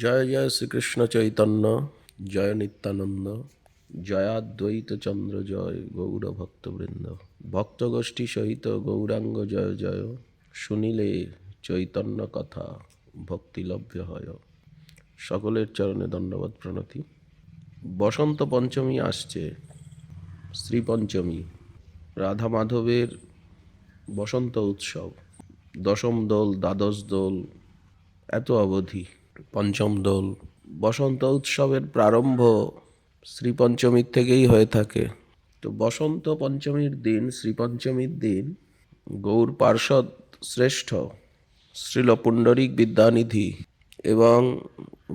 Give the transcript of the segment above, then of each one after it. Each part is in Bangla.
জয় জয় শ্রীকৃষ্ণ চৈতন্য, জয় নিত্যানন্দ, জয়াদ্বৈত চন্দ্র, জয় গৌর ভক্তবৃন্দ। ভক্তগোষ্ঠী সহিত গৌরাঙ্গ জয় জয়, শুনিলে চৈতন্য কথা ভক্তিলভ্য হয়। সকলের চরণে দণ্ডবৎ প্রণতি। বসন্ত পঞ্চমী আসছে, শ্রী পঞ্চমী, রাধা মাধবের বসন্ত উৎসব। দশম দোল, দ্বাদশ দোল, এত অবধি পঞ্চম দোল। বসন্ত উৎসবের প্রারম্ভ শ্রীপঞ্চমীর থেকেই হয়ে থাকে। তো বসন্ত পঞ্চমীর দিন, শ্রীপঞ্চমীর দিন, গৌর পার্ষদ শ্রেষ্ঠ শ্রীল পুণ্ডরীক বিদ্যানিধি এবং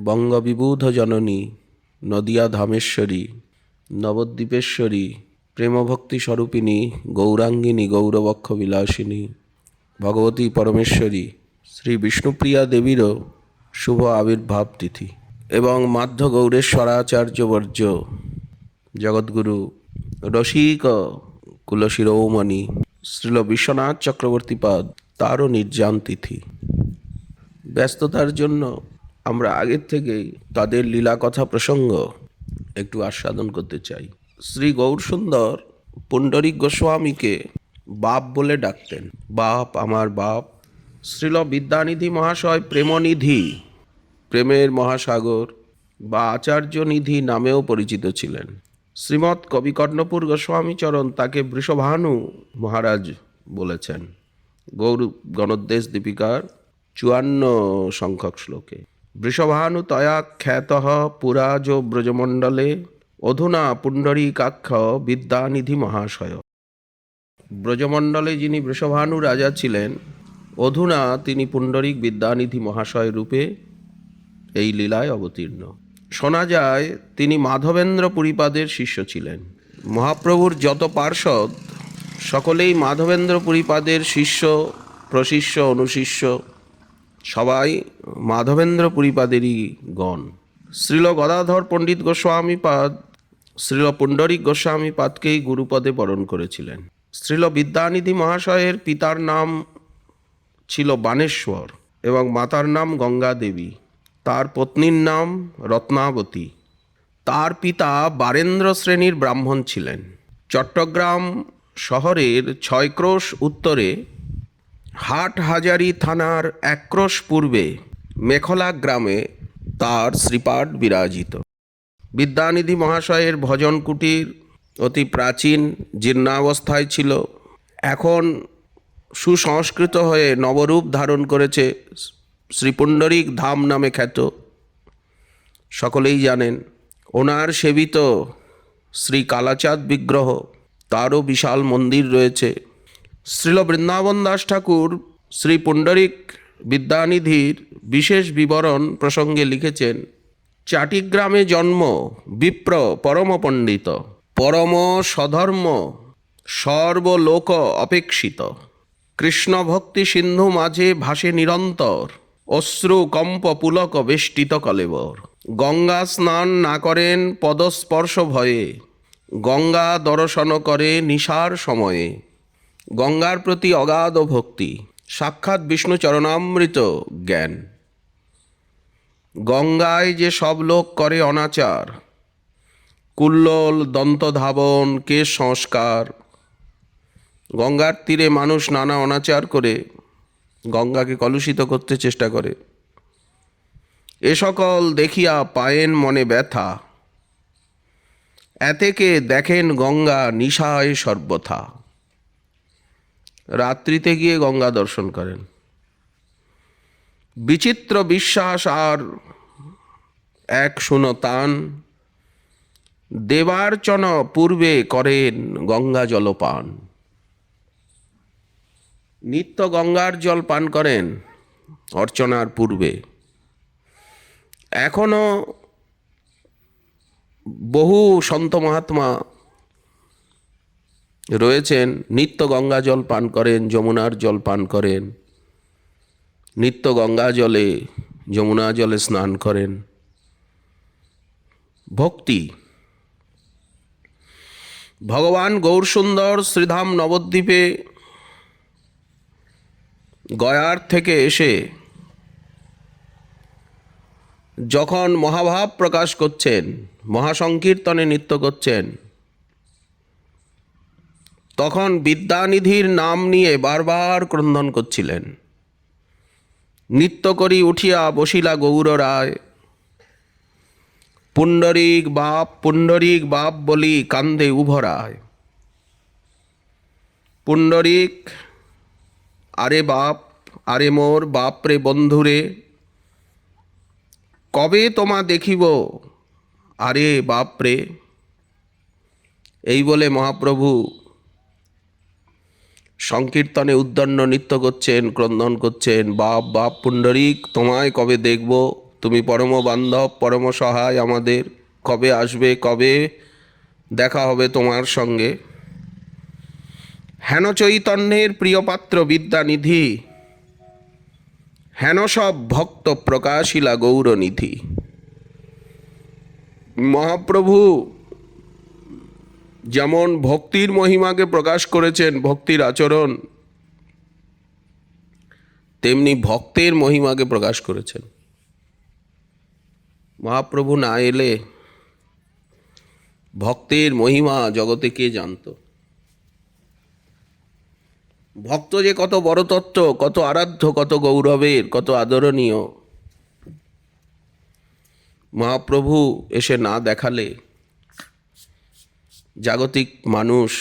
বঙ্গবিবুধ জননী নদিয়া ধামেশ্বরী, নবদ্বীপেশ্বরী, প্রেমভক্তি স্বরূপিণী গৌরাঙ্গিনী, গৌরবক্ষ বিলাসিনী ভগবতী পরমেশ্বরী শ্রী বিষ্ণুপ্রিয়া দেবীরও শুভ আবির্ভাব তিথি এবং মাধ্য গৌরেশ্বরাচার্যবর্য জগৎগুরু রসিক কুলশিরোমণি শ্রীল বিশ্বনাথ চক্রবর্তীপাদ, তারও নির্যান তিথি। ব্যস্ততার জন্য আমরা আগের থেকেই তাদের লীলা কথা প্রসঙ্গ একটু আস্বাদন করতে চাই। শ্রী গৌরসুন্দর পুণ্ডরীক গোস্বামীকে বাপ বলে ডাকতেন। বাপ, আমার বাপ। শ্রীল বিদ্যানিধি মহাশয় প্রেমনিধি, প্রেমের মহাসাগর বা আচার্য নিধি নামেও পরিচিত ছিলেন। শ্রীমৎ কবিকর্ণপুর গোস্বামীচরণ তাকে বৃষভানু মহারাজ বলেছেন গৌর গণোদ্দেশ দীপিকার 54 সংখ্যক শ্লোকে। বৃষভানু তয়া খ্যাত পুরাজ ব্রজমণ্ডলে, অধুনা পুণ্ডরীকাক্ষ বিদ্যানিধি মহাশয়। ব্রজমণ্ডলে যিনি বৃষভানু রাজা ছিলেন, অধুনা তিনি পুণ্ডরীক বিদ্যানিধি মহাশয় রূপে এই লীলায় অবতীর্ণ। শোনা যায় তিনি মাধবেন্দ্র পুরীপাদের শিষ্য ছিলেন। মহাপ্রভুর যত পার্ষদ সকলেই মাধবেন্দ্র পুরীপাদের শিষ্য, প্রশিষ্য, অনুশিষ্য, সবাই মাধবেন্দ্র পুরীপাদেরই গণ। শ্রীল গদাধর পণ্ডিত গোস্বামীপাদ শ্রীল পুণ্ডরীক গোস্বামীপাদকেই গুরুপদে বরণ করেছিলেন। শ্রীল বিদ্যানিধি মহাশয়ের পিতার নাম ছিল বাণেশ্বর এবং মাতার নাম গঙ্গা দেবী। তার পত্নীর নাম রত্নাবতী। তার পিতা বারেন্দ্র শ্রেণীর ব্রাহ্মণ ছিলেন। চট্টগ্রাম শহরের 6 ক্রোশ উত্তরে, হাটহাজারী থানার 1 ক্রোশ পূর্বে মেখলা গ্রামে তার শ্রীপাঠ বিরাজিত। বিদ্যানিধি মহাশয়ের ভজন কুটির অতি প্রাচীন, জীর্ণাবস্থায় ছিল। এখন সুসংস্কৃত হয়ে নবরূপ ধারণ করেছে, শ্রী পুণ্ডরীক ধাম নামে খ্যাত। সকলেই জানেন। ওনার সেবিত শ্রী কালাচাঁদ বিগ্রহ, তারও বিশাল মন্দির রয়েছে। শ্রীল বৃন্দাবন দাস ঠাকুর শ্রী পুণ্ডরীক বিদ্যানিধির বিশেষ বিবরণ প্রসঙ্গে লিখেছেন, চাটিগ্রামে জন্ম বিপ্র পরম পণ্ডিত, পরম সধর্ম সর্বলোক অপেক্ষিত, কৃষ্ণ ভক্তি সিন্ধু মাঝে ভাসে নিরন্তর, অশ্রু কম্প পুলক বেষ্টিত কলেবর। গঙ্গা স্নান না করেন পদস্পর্শ ভয়ে, গঙ্গা দর্শন করে নিশার সময়ে। গঙ্গার প্রতি অগাধ ভক্তি, সাক্ষাৎ বিষ্ণু চরণামৃত জ্ঞান। গঙ্গায় যে সব লোক করে অনাচার, কুল্লোল, দন্তধাবন, কেশ সংস্কার। গঙ্গার তীরে মানুষ নানা অনাচার করে গঙ্গাকে কলুষিত করতে চেষ্টা করে। এ সকল দেখিয়া পায়েন মনে ব্যথা, এতেকে দেখেন গঙ্গা নিশায় সর্বথা। রাত্রিতে গিয়ে গঙ্গা দর্শন করেন। বিচিত্র বিশ্বাস আর এক শুনতান, দেবার্চন পূর্বে করেন গঙ্গা জলপান। নিত্য গঙ্গার জল পান করেন অর্চনার পূর্বে। এখনো বহু সন্ত মহাত্মা রয়েছেন, নিত্য গঙ্গা জল পান করেন, যমুনার জল পান করেন, নিত্য গঙ্গা জলে যমুনা জলে স্নান করেন। ভক্তি। ভগবান গৌরসুন্দর শ্রীধাম নবদ্বীপে গয়ার থেকে এসে যখন মহাভাব প্রকাশ করছেন, মহাসংকীর্তনে নৃত্য করছেন, তখন বিদ্যানিধির নাম নিয়ে বারবার ক্রন্দন করছিলেন। নৃত্য করি উঠিয়া বসিলা গৌর রায়, পুণ্ডরিক বাপ বলি কান্দে উভরায়। পুণ্ডরিক, আরে বাপ, আরে মোর বাপ রে বন্ধুরে, কবে তোমা দেখিব আরে বাপ রে। এই বলে মহাপ্রভু সংকীর্তনে উদ্দণ্ড নৃত্য করছেন, ক্রন্দন করছেন, বাপ বাপ পুণ্ডরিক, তোমায় কবে দেখব, তুমি পরম বান্ধব, পরম সহায় আমাদের, কবে আসবে, কবে দেখা হবে তোমার সঙ্গে। হেন চৈতন্যের প্রিয়পাত্র বিদ্যানিধি, হেন সব ভক্ত প্রকাশিলা গৌরনিধি। মহাপ্রভু যেমন ভক্তির মহিমাকে প্রকাশ করেছেন, ভক্তির আচরণ, তেমনি ভক্তের মহিমাকে প্রকাশ করেছেন। মহাপ্রভু না এলে ভক্তের মহিমা জগতে কে জানত? ভক্ত যে কত বড় তত্ত্ব, কত আরাধ্য, কত গৌরবের, কত আদরণীয়, মহাপ্রভু এসে না দেখালে জাগতিক মানুষ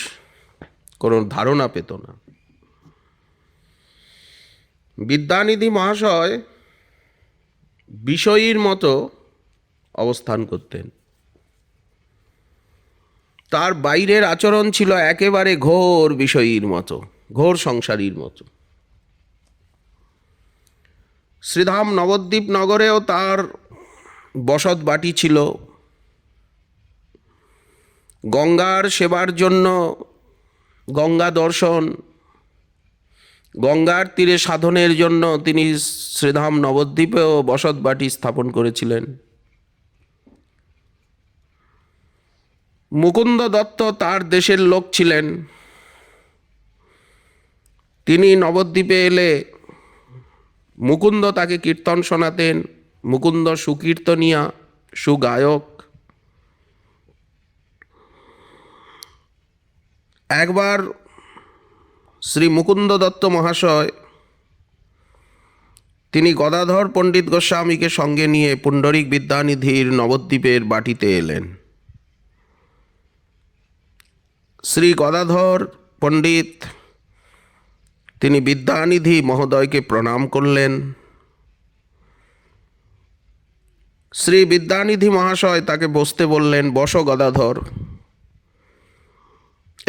কোনো ধারণা পেত না। বিদ্যানিধি মহাশয় বিষয়ীর মতো অবস্থান করতেন। তার বাইরের আচরণ ছিল একেবারে ঘোর বিষয়ীর মতো, ঘোর সংসারীর মতো। শ্রীধাম নবদ্বীপ নগরেও তার বসত বাটি ছিল। গঙ্গার সেবার জন্য, গঙ্গা দর্শন, গঙ্গার তীরে সাধনের জন্য তিনি শ্রীধাম নবদ্বীপেও বসত বাটি স্থাপন করেছিলেন। মুকুন্দ দত্ত তার দেশের লোক ছিলেন। তিনি নবদ্বীপে এলে মুকুন্দ তাকে কীর্তন শোনাতেন। মুকুন্দ সুকীর্তনিয়া, সুগায়ক। একবার শ্রী মুকুন্দ দত্ত মহাশয় তিনি গদাধর পণ্ডিত গোস্বামীকে সঙ্গে নিয়ে পুণ্ডরিক বিদ্যানিধির নবদ্বীপের বাটিতে এলেন। শ্রী গদাধর পণ্ডিত তিনি বিদ্যানিধি মহোদয়কে প্রণাম করলেন। শ্রী বিদ্যানিধি মহাশয় তাকে বসতে বললেন। বসো গদাধর,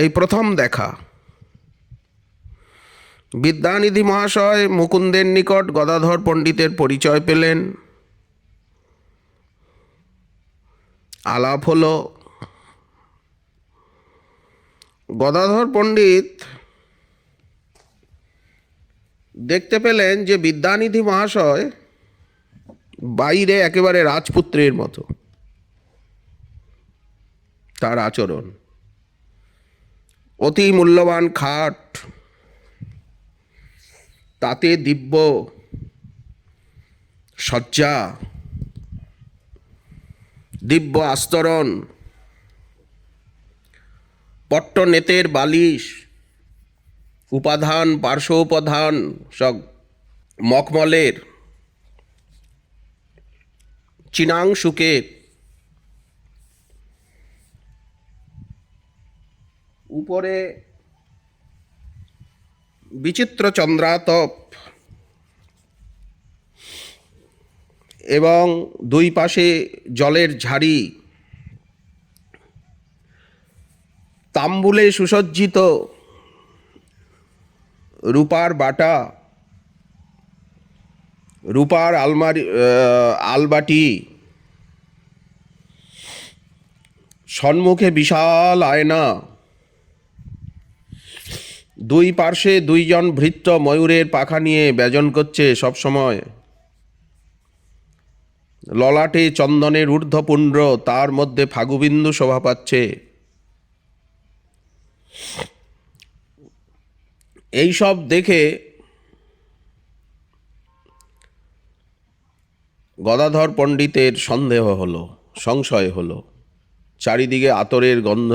এই প্রথম দেখা। বিদ্যানিধি মহাশয় মুকুন্দের নিকট গদাধর পণ্ডিতের পরিচয় পেলেন। আলাপ হলো। গদাধর পণ্ডিত দেখতে পেলেন যে বিদ্যানিধি মহাশয় বাইরে একেবারে রাজপুত্রের মতো তার আচরণ, অতি মূল্যবান খাট, তাতে দিব্য সজ্জা, দিব্য আস্তরণ, পট্টনেতের বালিশ, উপাধান, পার্শ্ব উপাধান সব মখমলের, চিনাংশুকের, উপরে বিচিত্র চন্দ্রাতপ এবং দুই পাশে জলের ঝাড়ি, তাম্বুলে সুসজ্জিত রূপার বাটা, রূপার আলবাটি, সম্মুখে বিশাল আয়না, দুই পার্শ্বে দুইজন ভৃত্য ময়ূরের পাখা নিয়ে ব্যজন করছে সব সময়, ললাটে চন্দনের ঊর্ধ্বপুণ্ড, তার মধ্যে ফাগুবিন্দু শোভা পাচ্ছে। এইসব দেখে গদাধর পণ্ডিতের সন্দেহ হলো, সংশয় হলো। চারিদিকে আতরের গন্ধ,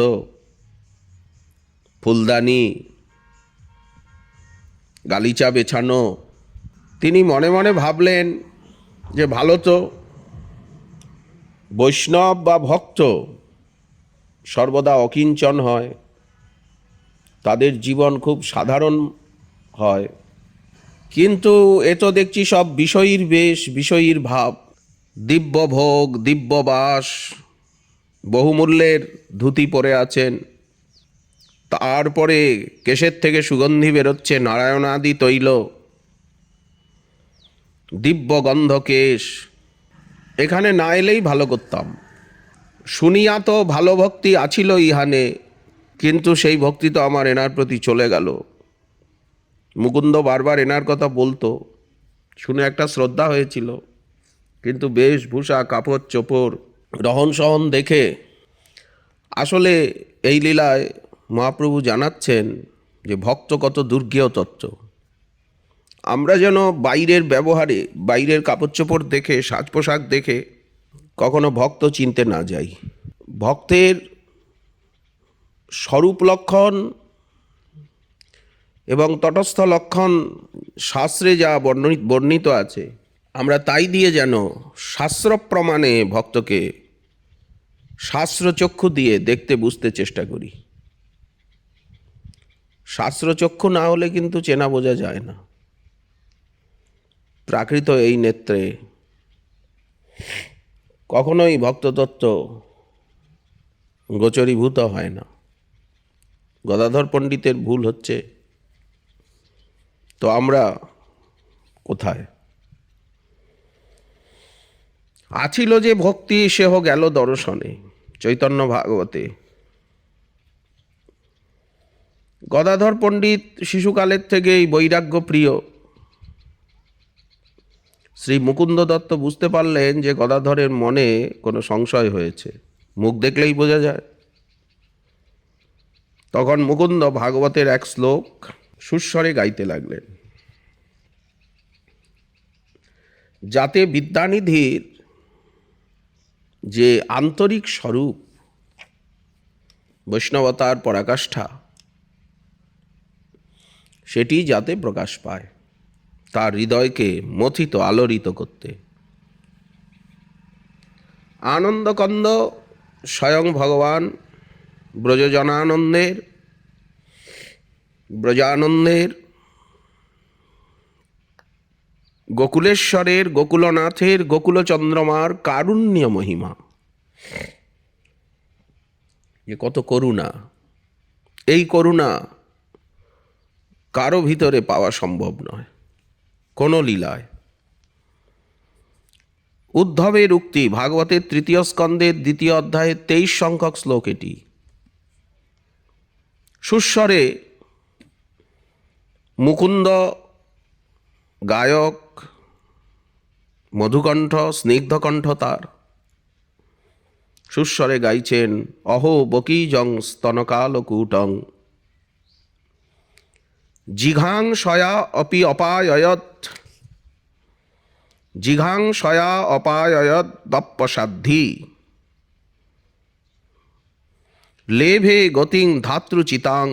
ফুলদানি, গালিচা বেছানো। তিনি মনে মনে ভাবলেন যে ভালো তো, বৈষ্ণব বা ভক্ত সর্বদা অকিঞ্চন হয়, তাদের জীবন খুব সাধারণ হয়। কিন্তু এ তো দেখছি সব বিষয়ীর বেশ, বিষয়ীর ভাব, দিব্য ভোগ, দিব্য বাস, বহুমূল্যের ধুতি পরে আছেন, তারপরে কেশের থেকে সুগন্ধি বেরোচ্ছে নারায়ণাদি তৈল, দিব্য গন্ধ কেশ। এখানে না এলেই ভালো করতাম। শুনিয়া তো ভালো ভক্তি আছিল ইহানে, কিন্তু সেই ভক্তি তো আমার এনার প্রতি চলে গেল। মুকুন্দ বারবার এনার কথা বলতো, শুনে একটা শ্রদ্ধা হয়েছিল, কিন্তু বেশভূষা, কাপড় চোপড়, রহন সহন দেখে আসলে এই লীলায় মহাপ্রভু জানাচ্ছেন যে ভক্ত কত দুর্জ্ঞেয় তত্ত্ব। আমরা যেন বাইরের ব্যবহারে, বাইরের কাপড় চোপড় দেখে, সাজ পোশাক দেখে কখনো ভক্ত চিনতে না যাই। ভক্তের স্বরূপ লক্ষণ এবং তটস্থ লক্ষণ শাস্ত্রে যা বর্ণিত আছে, আমরা তাই দিয়ে যেন শাস্ত্র প্রমাণে ভক্তকে শাস্ত্রচক্ষু দিয়ে দেখতে বুঝতে চেষ্টা করি। শাস্ত্রচক্ষু না হলে কিন্তু চেনা বোঝা যায় না। প্রাকৃত এই নেত্রে কখনোই ভক্ততত্ত্ব গোচরীভূত হয় না। গদাধর পণ্ডিতের ভুল হচ্ছে, তো আমরা কোথায়? আছিল যে ভক্তি সেহ গেল দর্শনে, চৈতন্য ভাগবতে। গদাধর পণ্ডিত শিশুকালের থেকেই বৈরাগ্য প্রিয়। শ্রী মুকুন্দ দত্ত বুঝতে পারলেন যে গদাধরের মনে কোনো সংশয় হয়েছে, মুখ দেখলেই বোঝা যায়। তখন মুকুন্দ ভাগবতের এক শ্লোক সুস্বরে গাইতে লাগলেন, যাতে বিদ্যানিধির যে আন্তরিক স্বরূপ, বৈষ্ণবতার পরাকাষ্ঠা, সেটি যাতে প্রকাশ পায়, তার হৃদয়কে মথিত আলোড়িত করতে। আনন্দকন্দ স্বয়ং ভগবান ব্রজানন্দের গোকুলেশ্বরের, গোকুলনাথের, গোকুলচন্দ্রমার কারুণ্য মহিমা, যে কত করুণা। এই করুণা কারো ভিতরে পাওয়া সম্ভব নয় কোনো লীলায়। উদ্ধবের উক্তি, ভাগবতের 3য় স্কন্ধের 2য় অধ্যায়ের 23 সংখ্যক শ্লোক এটি। সুস্বরে মুকুন্দ গায়ক, মধুকণ্ঠ, স্নিগ্ধকণ্ঠ তার, সুস্বরে গাইছেন, অহো বকীজং স্তনকালকূটং জিঘাংসয়া অপি অপায়য়ৎ, জিঘাংসয়া অপায়য়ৎ দপ্পসাদ্ধি লেভে গতিং ধাতৃচিতাং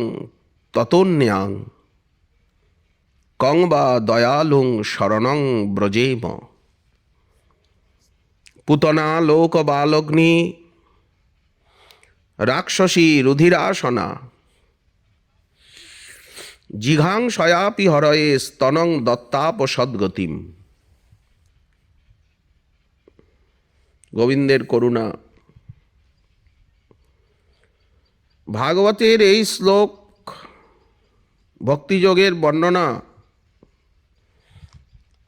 ততোন্যাং কং বা দয়ালুং শরণং ব্রজেম। পুতনা লোকবালগ্নি রাক্ষসী রুধিরাসনা জিঘাংসয়াপি হরয়ে স্তনং দত্তাপসদ্গতিম। গোবিন্দের করুণা। ভাগবতের এই শ্লোক ভক্তিযোগের বর্ণনা,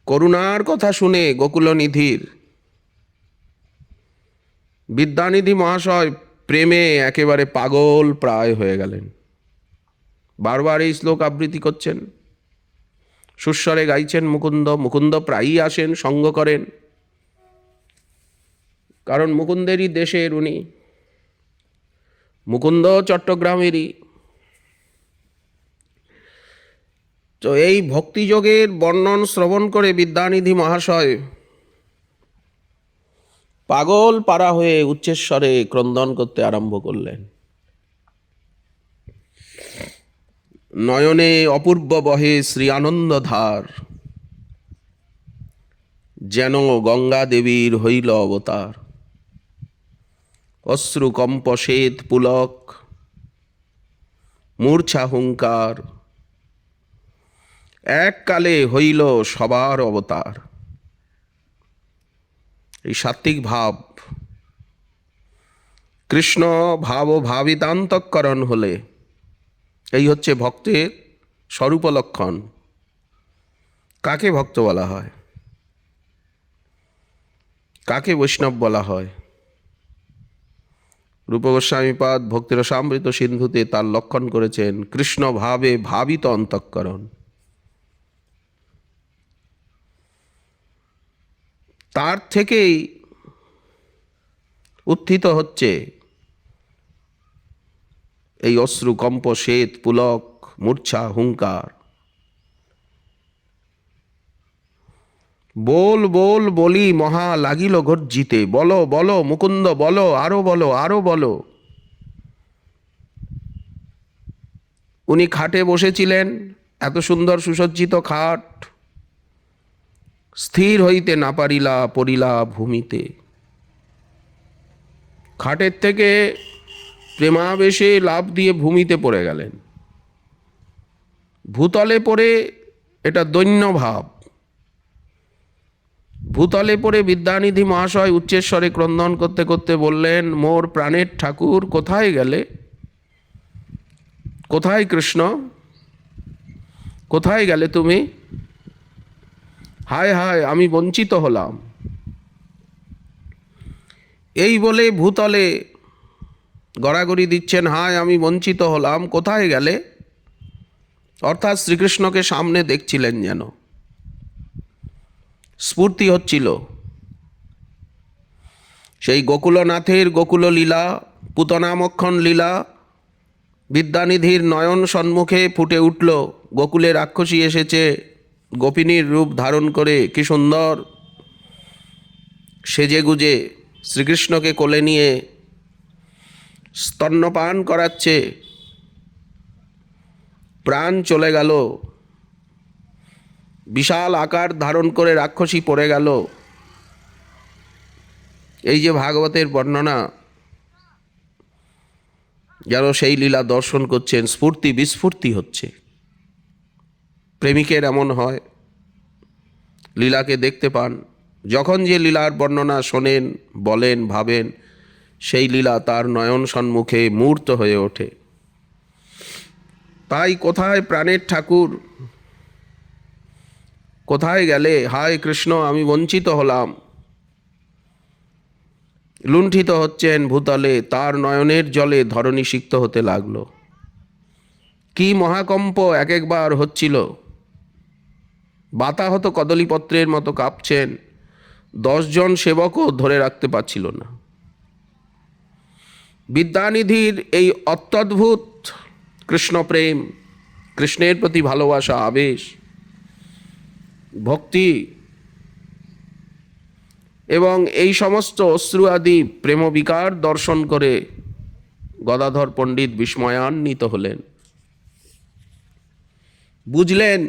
করুণার কথা শুনে গোকুলনিধির বিদ্যানিধি মহাশয় প্রেমে একেবারে পাগল প্রায় হয়ে গেলেন। বারবার এই শ্লোক আবৃত্তি করছেন, সুস্বরে গাইছেন মুকুন্দ। মুকুন্দ প্রায়ই আসেন, সঙ্গ করেন, কারণ মুকুন্দেরই দেশের উনি, মুকুন্দ চট্টগ্রামেরই। তো এই ভক্তিযোগের বর্ণন শ্রবণ করে বিদ্যানিধি মহাশয় পাগল পারা হয়ে উচ্চস্বরে ক্রন্দন করতে আরম্ভ করলেন। নয়নে অপূর্ব বহে শ্রী আনন্দ ধার, যেন গঙ্গা দেবীর হইল অবতার। অশ্রু কম্প শ্বেত পুলক, মূর্ছা হুঙ্কার, এককালে হইল সবার অবতার। এই সাত্ত্বিক ভাব, কৃষ্ণ ভাব ও ভাবিতান্তঃকরণ হলে এই হচ্ছে ভক্তের স্বরূপ লক্ষণ। কাকে ভক্ত বলা হয়, কাকে বৈষ্ণব বলা হয়? রূপ গোস্বামীপাদ ভক্তিরসামৃত সিন্ধুতে তার লক্ষণ করেছেন কৃষ্ণ ভাবে ভাবিত অন্তঃকরণ। তার থেকেই উত্থিত হচ্ছে এই অশ্রু কম্প শ্বেত পুলক মূর্ছা হুঙ্কার। বল বল বলি মহা লাগিল গর্জিতে, বলো বলো মুকুন্দ বলো, আরো বলো আরো বলো। উনি খাটে বসেছিলেন, এত সুন্দর সুসজ্জিত খাট, স্থির হইতে না পারিলা পড়িলা ভূমিতে। খাটের থেকে প্রেমাবেশে লাফ দিয়ে ভূমিতে পড়ে গেলেন। ভূতলে পড়ে, এটা দৈন্য ভাব। ভূতলে পড়ে বিদ্যানিধি মহাশয় উচ্চস্বরে ক্রন্দন করতে করতে বললেন, মোর প্রাণের ঠাকুর কোথায় গেলে? কোথায় কৃষ্ণ? কোথায় গেলে তুমি? হায় হায়, আমি বঞ্চিত হলাম। এই বলে ভূতলে গড়াগড়ি দিচ্ছেন, হায় আমি বঞ্চিত হলাম, কোথায় গেলে? অর্থাৎ শ্রীকৃষ্ণকে সামনে দেখছিলেন, যেন স্ফূর্তি হচ্ছিল সেই গোকুলনাথের গোকুল লীলা, পুতনামক্ষণ লীলা। বিদ্যানিধির নয়ন সম্মুখে ফুটে উঠল, গোকুলে রাক্ষসী এসেছে গোপিনীর রূপ ধারণ করে, কি সুন্দর সেজে গুজে শ্রীকৃষ্ণকে কোলে নিয়ে স্তন্যপান করাচ্ছে। প্রাণ চলে গেল, বিশাল আকার ধারণ করে রাক্ষসী পড়ে গেল। এই যে ভাগবতের বর্ণনা, যেন সেই লীলা দর্শন করছেন, স্ফূর্তি বিস্ফূর্তি হচ্ছে। প্রেমিকের এমন হয়, লীলাকে দেখতে পান, যখন যে লীলার বর্ণনা শোনেন, বলেন, ভাবেন, সেই লীলা তার নয়ন সম্মুখে মূর্ত হয়ে ওঠে। তাই কোথায় প্রাণের ঠাকুর, কোথায় গেলে? হায় কৃষ্ণ, আমি বঞ্চিত হলাম। লুণ্ঠিত হচ্ছেন ভূতলে, তার নয়নের জলে ধরণী সিক্ত হতে লাগলো। কি মহাকম্প এক একবার হচ্ছিল, বাতাহত কদলীপত্রের মতো কাঁপছেন। 10 জন সেবকও ধরে রাখতে পারছিল না। বিদ্যানিধির এই অত্যদ্ভুত কৃষ্ণপ্রেম, কৃষ্ণের প্রতি ভালোবাসা, আবেশ, ভক্তি এবং এই সমস্ত অশ্রু আদি প্রেমবিকার দর্শন করে গদাধর পণ্ডিত বিস্ময়ান্বিত হলেন। বুঝলেন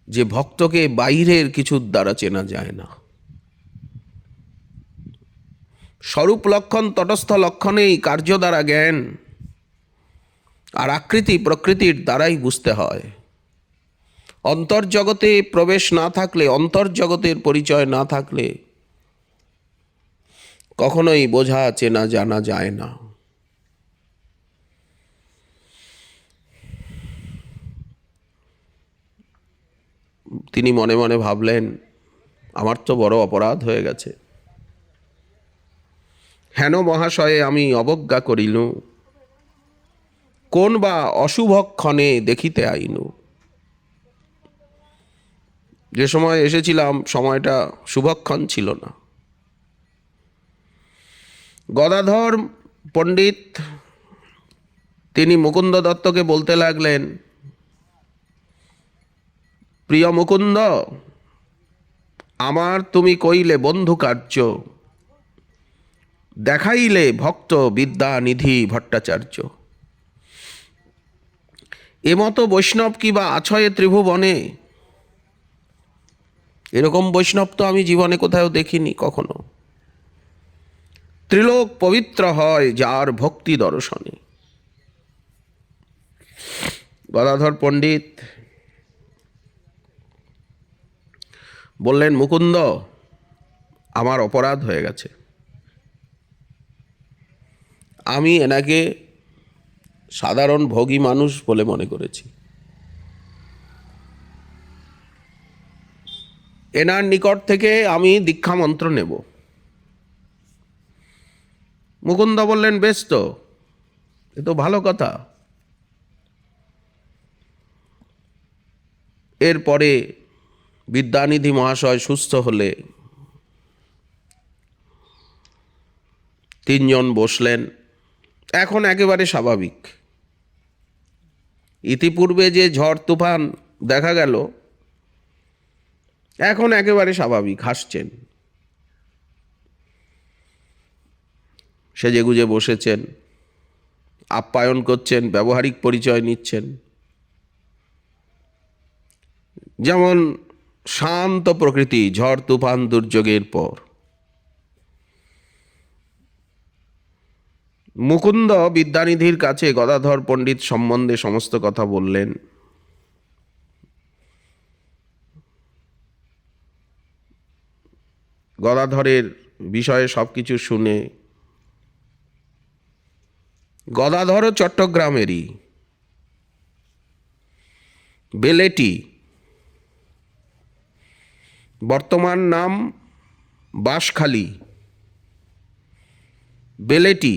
যে ভক্তকে বাইরের কিছুর দ্বারা চেনা যায় না। স্বরূপ লক্ষণ, তটস্থ লক্ষণেই কার্য দ্বারা জ্ঞান, আর আকৃতি প্রকৃতির দ্বারাই বুঝতে হয়। অন্তর্জগতে প্রবেশ না থাকলে, অন্তর্জগতের পরিচয় না থাকলে কখনোই বোঝা চেনা জানা যায় না। তিনি মনে মনে ভাবলেন, আমার তো বড় অপরাধ হয়ে গেছে। হেন মহাশয়ে আমি অবজ্ঞা করিলু, কোন বা অশুভক্ষণে দেখিতে আইনু। যে সময় এসেছিলাম সময়টা শুভক্ষণ ছিল না। গদাধর পণ্ডিত তিনি মুকুন্দ দত্তকে বলতে লাগলেন, প্রিয় মুকুন্দ, আমার তুমি কইলে বন্ধু কার্য, দেখাইলে ভক্ত বিদ্যানিধি ভট্টাচার্য। এমতো বৈষ্ণব কি বা আছয়ে ত্রিভুবনে? এরকম বৈষ্ণব তো আমি জীবনে কোথাও দেখিনি কখনো। ত্রিলোক পবিত্র হয় যার ভক্তি দর্শনে। গদাধর পণ্ডিত বললেন, মুকুন্দ, আমার অপরাধ হয়ে গেছে। আমি এনাকে সাধারণ ভোগী মানুষ বলে মনে করেছি। এনার নিকট থেকে আমি দীক্ষা মন্ত্র নেব। মুকুন্দ বললেন, বেশ তো, এ তো ভালো কথা। এরপরে বিদ্যানিধি মহাশয় সুস্থ হলে তিনজন বসলেন। এখন একেবারে স্বাভাবিক। ইতিপূর্বে যে ঝড় তুফান দেখা গেল, এখন একেবারে স্বাভাবিক, হাসছেন, সেজেগুজে বসেছেন, আপ্যায়ন করছেন, ব্যবহারিক পরিচয় নিচ্ছেন, যেমন শান্ত প্রকৃতি ঝড় তুফান দুর্যোগের পর। মুকুন্দ বিদ্যানিধির কাছে গদাধর পণ্ডিত সম্বন্ধে সমস্ত কথা বললেন। গদাধরের বিষয়ে সবকিছু শুনে, গদাধরও চট্টগ্রামেরই, বেলেটি, বর্তমান নাম বাঁশখালী, বেলেটি,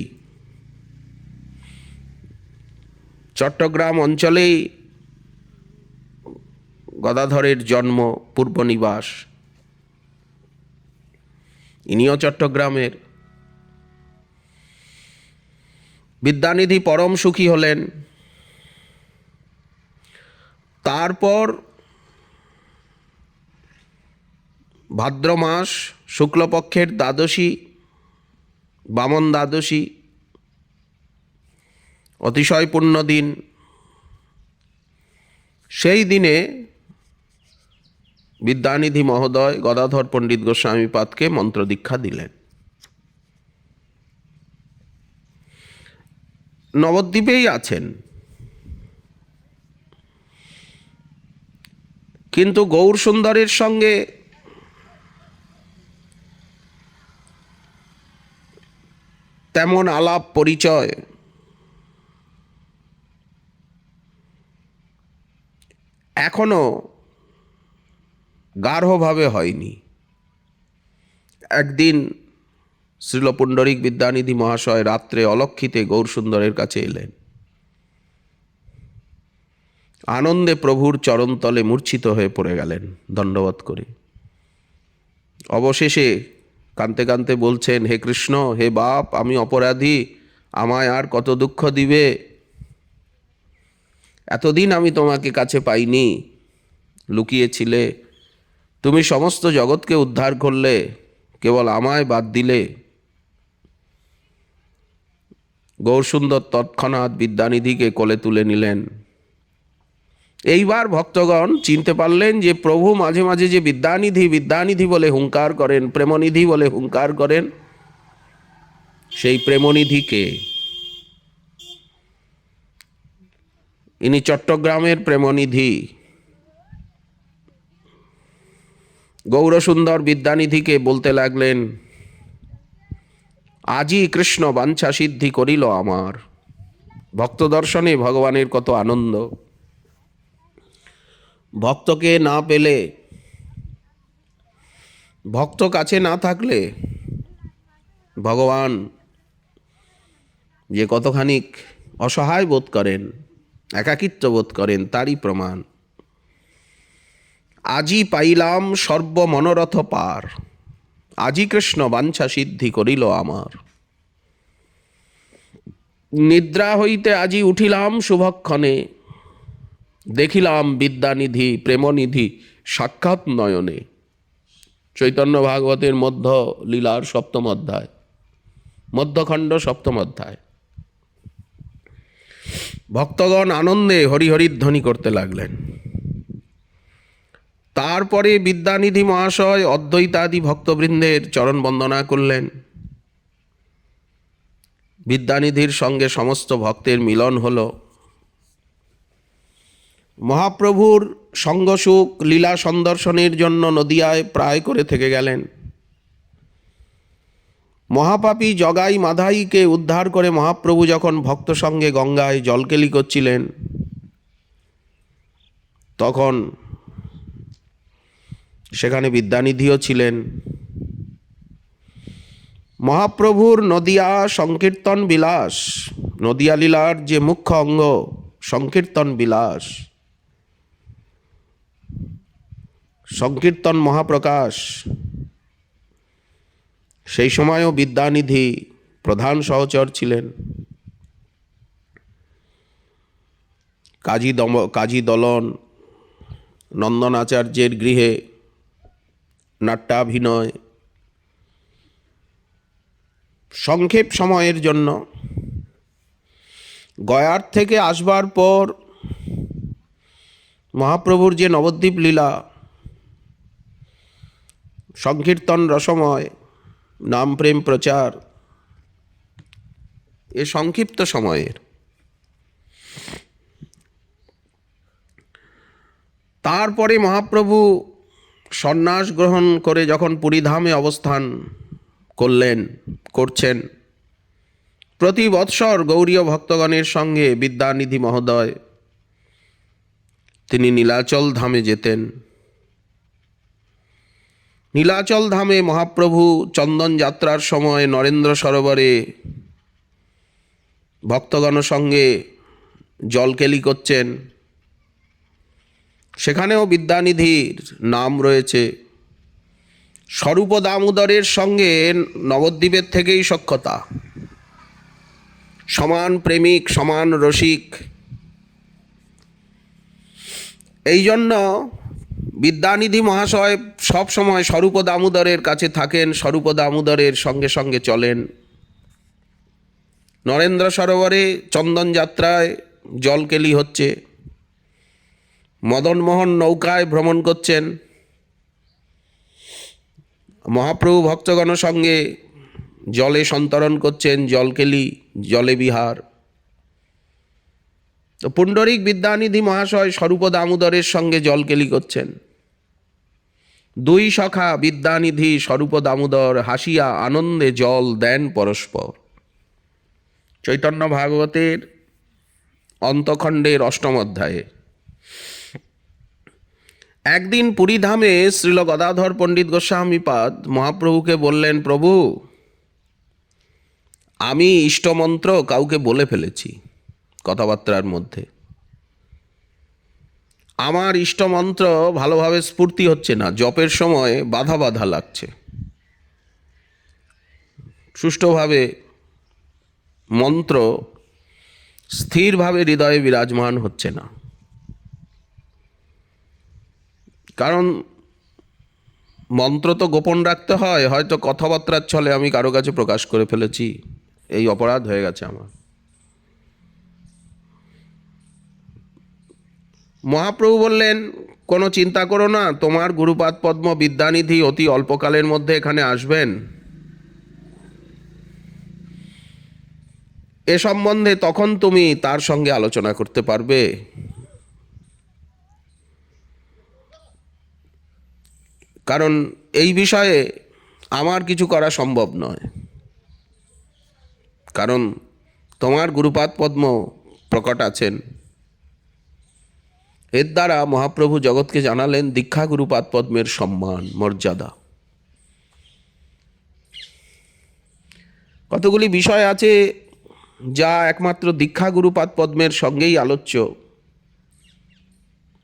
চট্টগ্রাম অঞ্চলেই গদাধরের জন্ম, পূর্বনিবাস। ইনিও চট্টগ্রামের। বিদ্যানিধি পরম সুখী হলেন। তারপর ভাদ্র মাস শুক্লপক্ষের দ্বাদশী, বামন দ্বাদশী, অতিশয় পুণ্য দিন। সেই দিনে বিদ্যানিধি মহোদয় গদাধর পণ্ডিত গোস্বামীপাদকে মন্ত্র দীক্ষা দিলেন। নবদ্বীপেই আছেন, কিন্তু গৌর সুন্দরের সঙ্গে তেমন আলাপ পরিচয় এখনো গাঢ়ভাবে হয়নি। একদিন শ্রীল পুণ্ডরিক বিদ্যানিধি মহাশয় রাত্রে অলক্ষিতে গৌর সুন্দরের কাছে এলেন। আনন্দে প্রভুর চরণতলে মূর্ছিত হয়ে পড়ে গেলেন দণ্ডবৎ করে। অবশেষে কাঁদতে কাঁদতে বলছেন, হে কৃষ্ণ, হে বাপ, আমি অপরাধী, আমায় আর কত দুঃখ দিবে? এতদিন আমি তোমাকে কাছে পাইনি, লুকিয়েছিলে, তুমি সমস্ত জগৎকে উদ্ধার করলে, কেবল আমায় বাদ দিলে। গৌরসুন্দর তৎক্ষণাৎ বিদ্যানিধিকে কোলে তুলে নিলেন। এইবার ভক্তগণ চিনতে পারলেন যে প্রভু মাঝে মাঝে যে বিদ্যানিধি বিদ্যানিধি বলে হুঙ্কার করেন, প্রেমনিধি বলে হুঙ্কার করেন, সেই প্রেমনিধিকে। ইনি চট্টগ্রামের প্রেমনিধি। গৌরসুন্দর বিদ্যানিধিকে বলতে লাগলেন, আজই কৃষ্ণ বাঞ্ছা সিদ্ধি করিল আমার। ভক্ত দর্শনে ভগবানের কত আনন্দ। ভক্তকে না পেলে, ভক্ত কাছে না থাকলে ভগবান যে কতখানিক অসহায় বোধ করেন, একাকিত্ব বোধ করেন, তারই প্রমাণ। আজি পাইলাম সর্বমনোরথ পার, আজি কৃষ্ণ বাঞ্ছা সিদ্ধি করিল আমার। নিদ্রা হইতে আজি উঠিলাম শুভক্ষণে, দেখিলাম বিদ্যানিধি প্রেমনিধি সাক্ষাৎ নয়নে। চৈতন্য ভাগবতের মধ্য লীলার সপ্তম অধ্যায়, মধ্যখণ্ড সপ্তম অধ্যায়। ভক্তগণ আনন্দে হরিহরিধ্বনি করতে লাগলেন। তারপরে বিদ্যানিধি মহাশয় অদ্বৈতাদি ভক্তবৃন্দের চরণ বন্দনা করলেন। বিদ্যানিধির সঙ্গে সমস্ত ভক্তের মিলন হল। মহাপ্রভুর সঙ্গসুখ লীলা সন্দর্শনের জন্য নদিয়ায় প্রায় করে থেকে গেলেন। মহাপাপী জগাই মাধাইকে উদ্ধার করে মহাপ্রভু যখন ভক্ত সঙ্গে গঙ্গায় জলকেলি করছিলেন, তখন সেখানে বিদ্যানিধিও ছিলেন। মহাপ্রভুর নদিয়া সংকীর্তন বিলাস, নদিয়া লীলার যে মুখ্য অঙ্গ সংকীর্তন বিলাস, সংকীর্তন মহাপ্রকাশ, সেই সময়ও বিদ্যানিধি প্রধান সহচর ছিলেন। কাজী দলন নন্দনাচার্যের গৃহে নাট্যাভিনয় সংক্ষেপ সময়ের জন্য গয়ার থেকে আসবার পর মহাপ্রভুর যে নবদ্বীপ লীলা সংকীর্তন রসময়, নাম প্রেম প্রচার, এ সংক্ষিপ্ত সময়ের তারপরে মহাপ্রভু সন্ন্যাস গ্রহণ করে যখন পুরীধামে অবস্থান করছেন, প্রতি বৎসর গৌরীয় ভক্তগণের সঙ্গে বিদ্যানিধি মহোদয় তিনি নীলাচল ধামে যেতেন। নীলাচল ধামে মহাপ্রভু চন্দন যাত্রার সময় নরেন্দ্র সরোবরে ভক্তগণ সঙ্গে জলকেলি করছেন। সেখানেও বিদ্যানিধির নাম রয়েছে। স্বরূপ দামোদরের সঙ্গে নবদ্বীপের থেকেই সখ্যতা, সমান প্রেমিক, সমান রসিক। এই জন্য বিদ্যানিধি মহাশয় সব সময় স্বরূপ দামোদরের কাছে থাকেন, স্বরূপ দামোদরের সঙ্গে সঙ্গে চলেন। নরেন্দ্র সরোবরে চন্দন যাত্রায় জলকেলি হচ্ছে, মদনমোহন নৌকায় ভ্রমণ করছেন, মহাপ্রভু ভক্তগণ সঙ্গে জলে সন্তরণ করছেন, জলকেলি, জলে বিহার। তো পুণ্ডরিক বিদ্যানিধি মহাশয় স্বরূপ দামোদরের সঙ্গে জলকেলি করছেন। দুই সখা বিদ্যানিধি স্বরূপ দামোদর হাসিয়া আনন্দে জল দেন পরস্পর। চৈতন্য ভাগবতের অন্তখণ্ডের অষ্টম অধ্যায়ে। একদিন পুরীধামে শ্রীল গদাধর পণ্ডিত গোস্বামীপাদ মহাপ্রভুকে বললেন, প্রভু, আমি ইষ্টমন্ত্র কাউকে বলে ফেলেছি কথাবার্তার মধ্যে। আমার ইষ্টমন্ত্র ভালোভাবে স্ফূর্তি হচ্ছে না, জপের সময় বাধা বাধা লাগছে, সুষ্ঠুভাবে মন্ত্র স্থিরভাবে হৃদয়ে বিরাজমান হচ্ছে না। কারণ মন্ত্র তো গোপন রাখতে হয়, হয়তো কথাবার্তার ছলে আমি কারো কাছে প্রকাশ করে ফেলেছি, এই অপরাধ হয়ে গেছে আমার। মহাপ্রভু বললেন, কোনো চিন্তা করো না, তোমার গুরুপাদ পদ্ম বিদ্যানিধি অতি অল্পকালের মধ্যে এখানে আসবেন। এ সম্বন্ধে তখন তুমি তার সঙ্গে আলোচনা করতে পারবে। কারণ এই বিষয়ে আমার কিছু করা সম্ভব নয়, কারণ তোমার গুরুপাদ পদ্ম প্রকট আছেন। এর দ্বারা মহাপ্রভু জগৎকে জানালেন দীক্ষা গুরুপাদ পদ্মের সম্মান মর্যাদা। কতগুলি বিষয় আছে যা একমাত্র দীক্ষা গুরুপাদ পদ্মের সঙ্গেই আলোচ্য,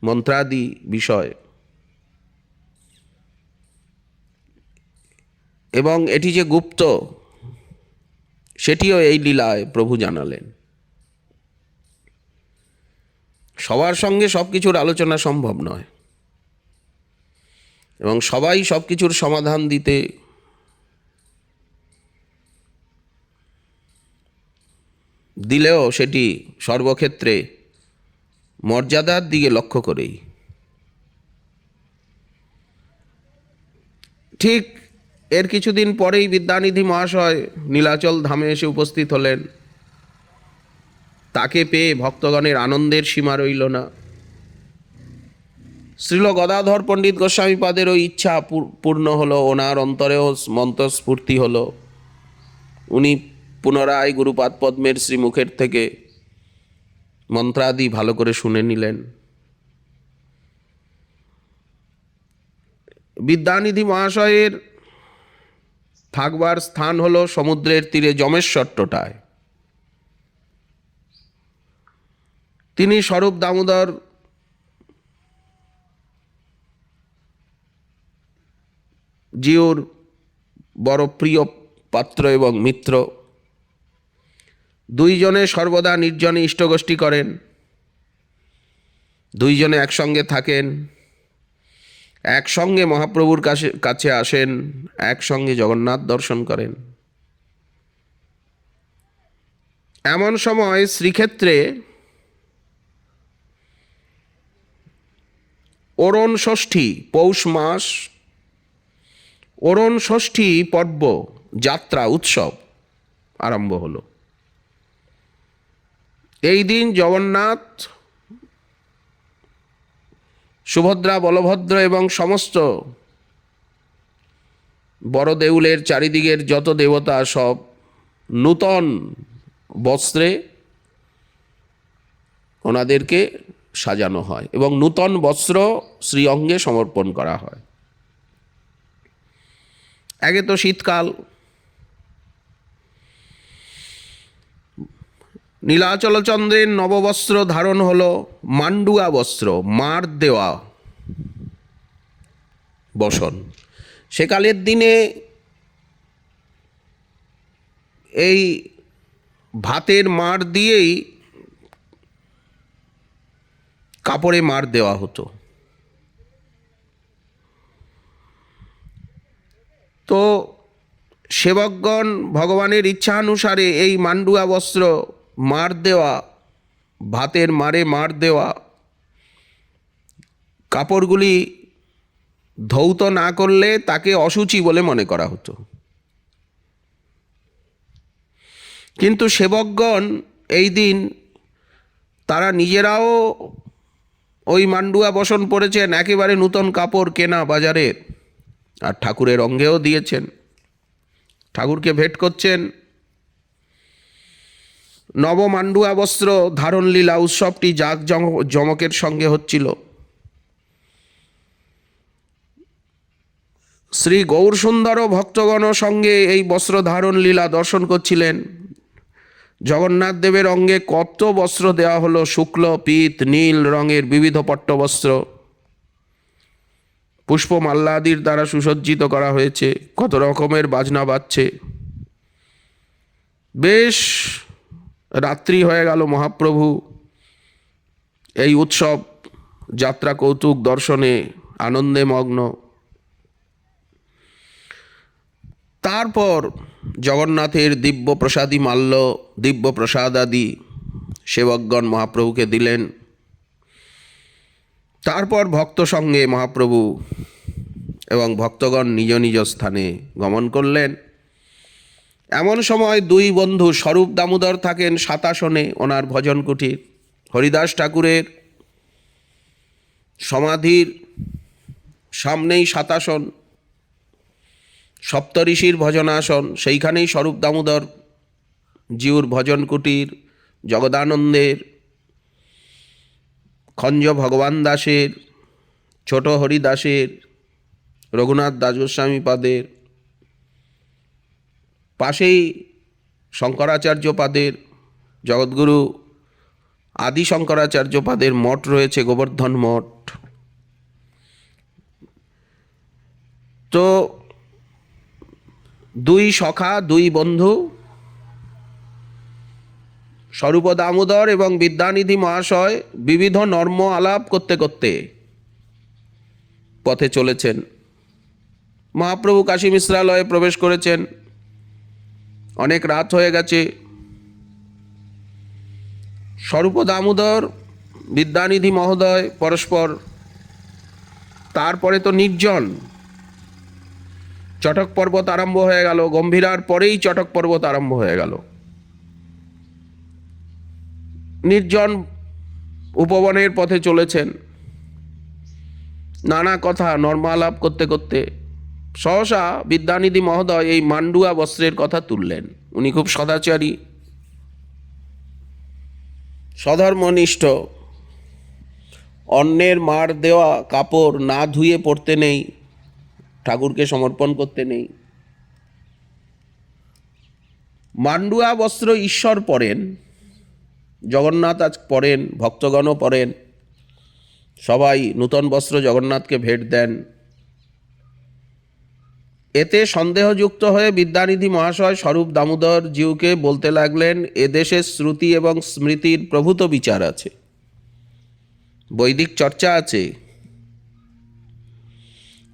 মন্ত্রাদি বিষয়, এবং এটি যে গুপ্ত সেটিও এই লীলায় প্রভু জানালেন। সবার সঙ্গে সব কিছুর আলোচনা সম্ভব নয়। এবং সবাই সব কিছুর সমাধান দিতে দিলেও সেটি সর্বক্ষেত্রে মর্যাদার দিকে লক্ষ্য করেই। ঠিক এর কিছুদিন পরেই বিদ্যানিধি মহাশয় নীলাচল ধামে এসে উপস্থিত হলেন। তাকে পেয়ে ভক্তগণের আনন্দের সীমা রইল না। শ্রীল গদাধর পণ্ডিত গোস্বামীপাদেরও ইচ্ছা পূর্ণ হলো, ওনার অন্তরেও মন্ত্রস্ফূর্তি হলো। উনি পুনরায় গুরুপাদ পদ্মের শ্রীমুখের থেকে মন্ত্রাদি ভালো করে শুনে নিলেন। বিদ্যানিধি মহাশয়ের থাকবার স্থান হলো সমুদ্রের তীরে যমেশ্বর টোটায়। তিনি স্বরূপ দামোদর জিউর বড় প্রিয় পাত্র এবং মিত্র। দুইজনে সর্বদা নির্জনে ইষ্টগোষ্ঠী করেন, দুইজনে একসঙ্গে থাকেন, একসঙ্গে মহাপ্রভুর কাছে আসেন, একসঙ্গে জগন্নাথ দর্শন করেন। এমন সময় শ্রীক্ষেত্রে অরণ ষষ্ঠী, পৌষ মাস অরণ ষষ্ঠী পর্ব যাত্রা উৎসব আরম্ভ হলো। এই দিন জগন্নাথ, সুভদ্রা, বলভদ্র এবং সমস্ত বড় দেউলের চারিদিকের যত দেবতা সব নূতন বস্ত্রে ওনাদেরকে সাজানো হয় এবং নূতন বস্ত্র শ্রীঅঙ্গে সমর্পণ করা হয়। আগে তো শীতকাল, নীলাচলচন্দ্রের নববস্ত্র ধারণ হলো মান্ডুয়া বস্ত্র, মার দেওয়া বসন। সেকালের দিনে এই ভাতের মার দিয়েই কাপড়ে মার দেওয়া হতো। তো সেবকগণ ভগবানের ইচ্ছানুসারে এই মান্ডুয়া বস্ত্র, মার দেওয়া, ভাতের মারে মার দেওয়া কাপড়গুলি ধৌত না করলে তাকে অশুচি বলে মনে করা হতো। কিন্তু সেবকগণ এই দিন তারা নিজেরাও ওই মান্ডুয়া বসন পরেছেন, একেবারে নূতন কাপড় কেনা বাজারের, আর ঠাকুরের অঙ্গেও দিয়েছেন। ঠাকুরকে ভেট করছেন। নবমান্ডুয়া বস্ত্র ধারণ লীলা উৎসবটি জমকের সঙ্গে হচ্ছিল। শ্রী গৌরসুন্দর ভক্তগণ সঙ্গে এই বস্ত্র ধারণ লীলা দর্শন করছিলেন। জগন্নাথ দেবের অঙ্গে কত বস্ত্র দেওয়া হলো, শুক্ল, পীত, নীল রঙের বিবিধ পট্টবস্ত্র, পুষ্পমাল্যাদির দ্বারা সুসজ্জিত করা হয়েছে, কত রকমের বাজনা বাজছে। বেশ রাত্রি হয়ে গেল। মহাপ্রভু এই উৎসব যাত্রা কৌতুক দর্শনে আনন্দে মগ্ন। তারপর জগন্নাথের দিব্য প্রসাদী মাল্য, দিব্য প্রসাদ আদি সেবকগণ মহাপ্রভুকে দিলেন। তারপর ভক্ত সঙ্গে মহাপ্রভু এবং ভক্তগণ নিজ নিজ স্থানে গমন করলেন। এমন সময় দুই বন্ধু, স্বরূপ দামোদর থাকেন সাতাসনে, ওনার ভজন কুটির, হরিদাস ঠাকুরের সমাধির সামনেই সাতাসন, সপ্তঋষির ভজনাসন, সেইখানেই স্বরূপ দামোদর জিউর ভজন কুটির, জগদানন্দের, খঞ্জ ভগবান দাসের, ছোট হরিদাসের, রঘুনাথ দাস গোস্বামী পাদের, পাশেই শঙ্করাচার্য পাদের, জগৎগুরু আদি শঙ্করাচার্য পাদের মঠ রয়েছে, গোবর্ধন মঠ। তো দুই সখা, দুই বন্ধু, স্বরূপ দামোদর এবং বিদ্যানিধি মহাশয় বিবিধ নর্ম আলাপ করতে করতে পথে চলেছেন। মহাপ্রভু কাশী মিশ্রালয়ে প্রবেশ করেছেন, অনেক রাত হয়ে গেছে। স্বরূপ দামোদর, বিদ্যানিধি মহোদয় পরস্পর, তারপরে তো নির্জন, চটক পর্বত আরম্ভ হয়ে গেল, গম্ভীরার পরেই চটক পর্বত আরম্ভ হয়ে গেল। নির্জন উপবনের পথে চলেছেন, নানা কথা নর্মালাপ করতে করতে সহসা বিদ্যানিধি মহোদয় এই মান্ডুয়া বস্ত্রের কথা তুললেন। উনি খুব সদাচারী, স্বধর্মনিষ্ঠ। অন্যের মার দেওয়া কাপড় না ধুয়ে পরতে নেই, ঠাকুরকে সমর্পণ করতে নেই। মান্ডুয়া বস্ত্র ঈশ্বর পরেন, জগন্নাথ আজ পরেন, ভক্তগণও পরেন, সবাই নূতন বস্ত্র জগন্নাথকে ভেট দেন। এতে সন্দেহযুক্ত হয়ে বিদ্যানিধি মহাশয় স্বরূপ দামোদর জিউকে বলতে লাগলেন, এদেশে শ্রুতি এবং স্মৃতির প্রভূত বিচার আছে, বৈদিক চর্চা আছে।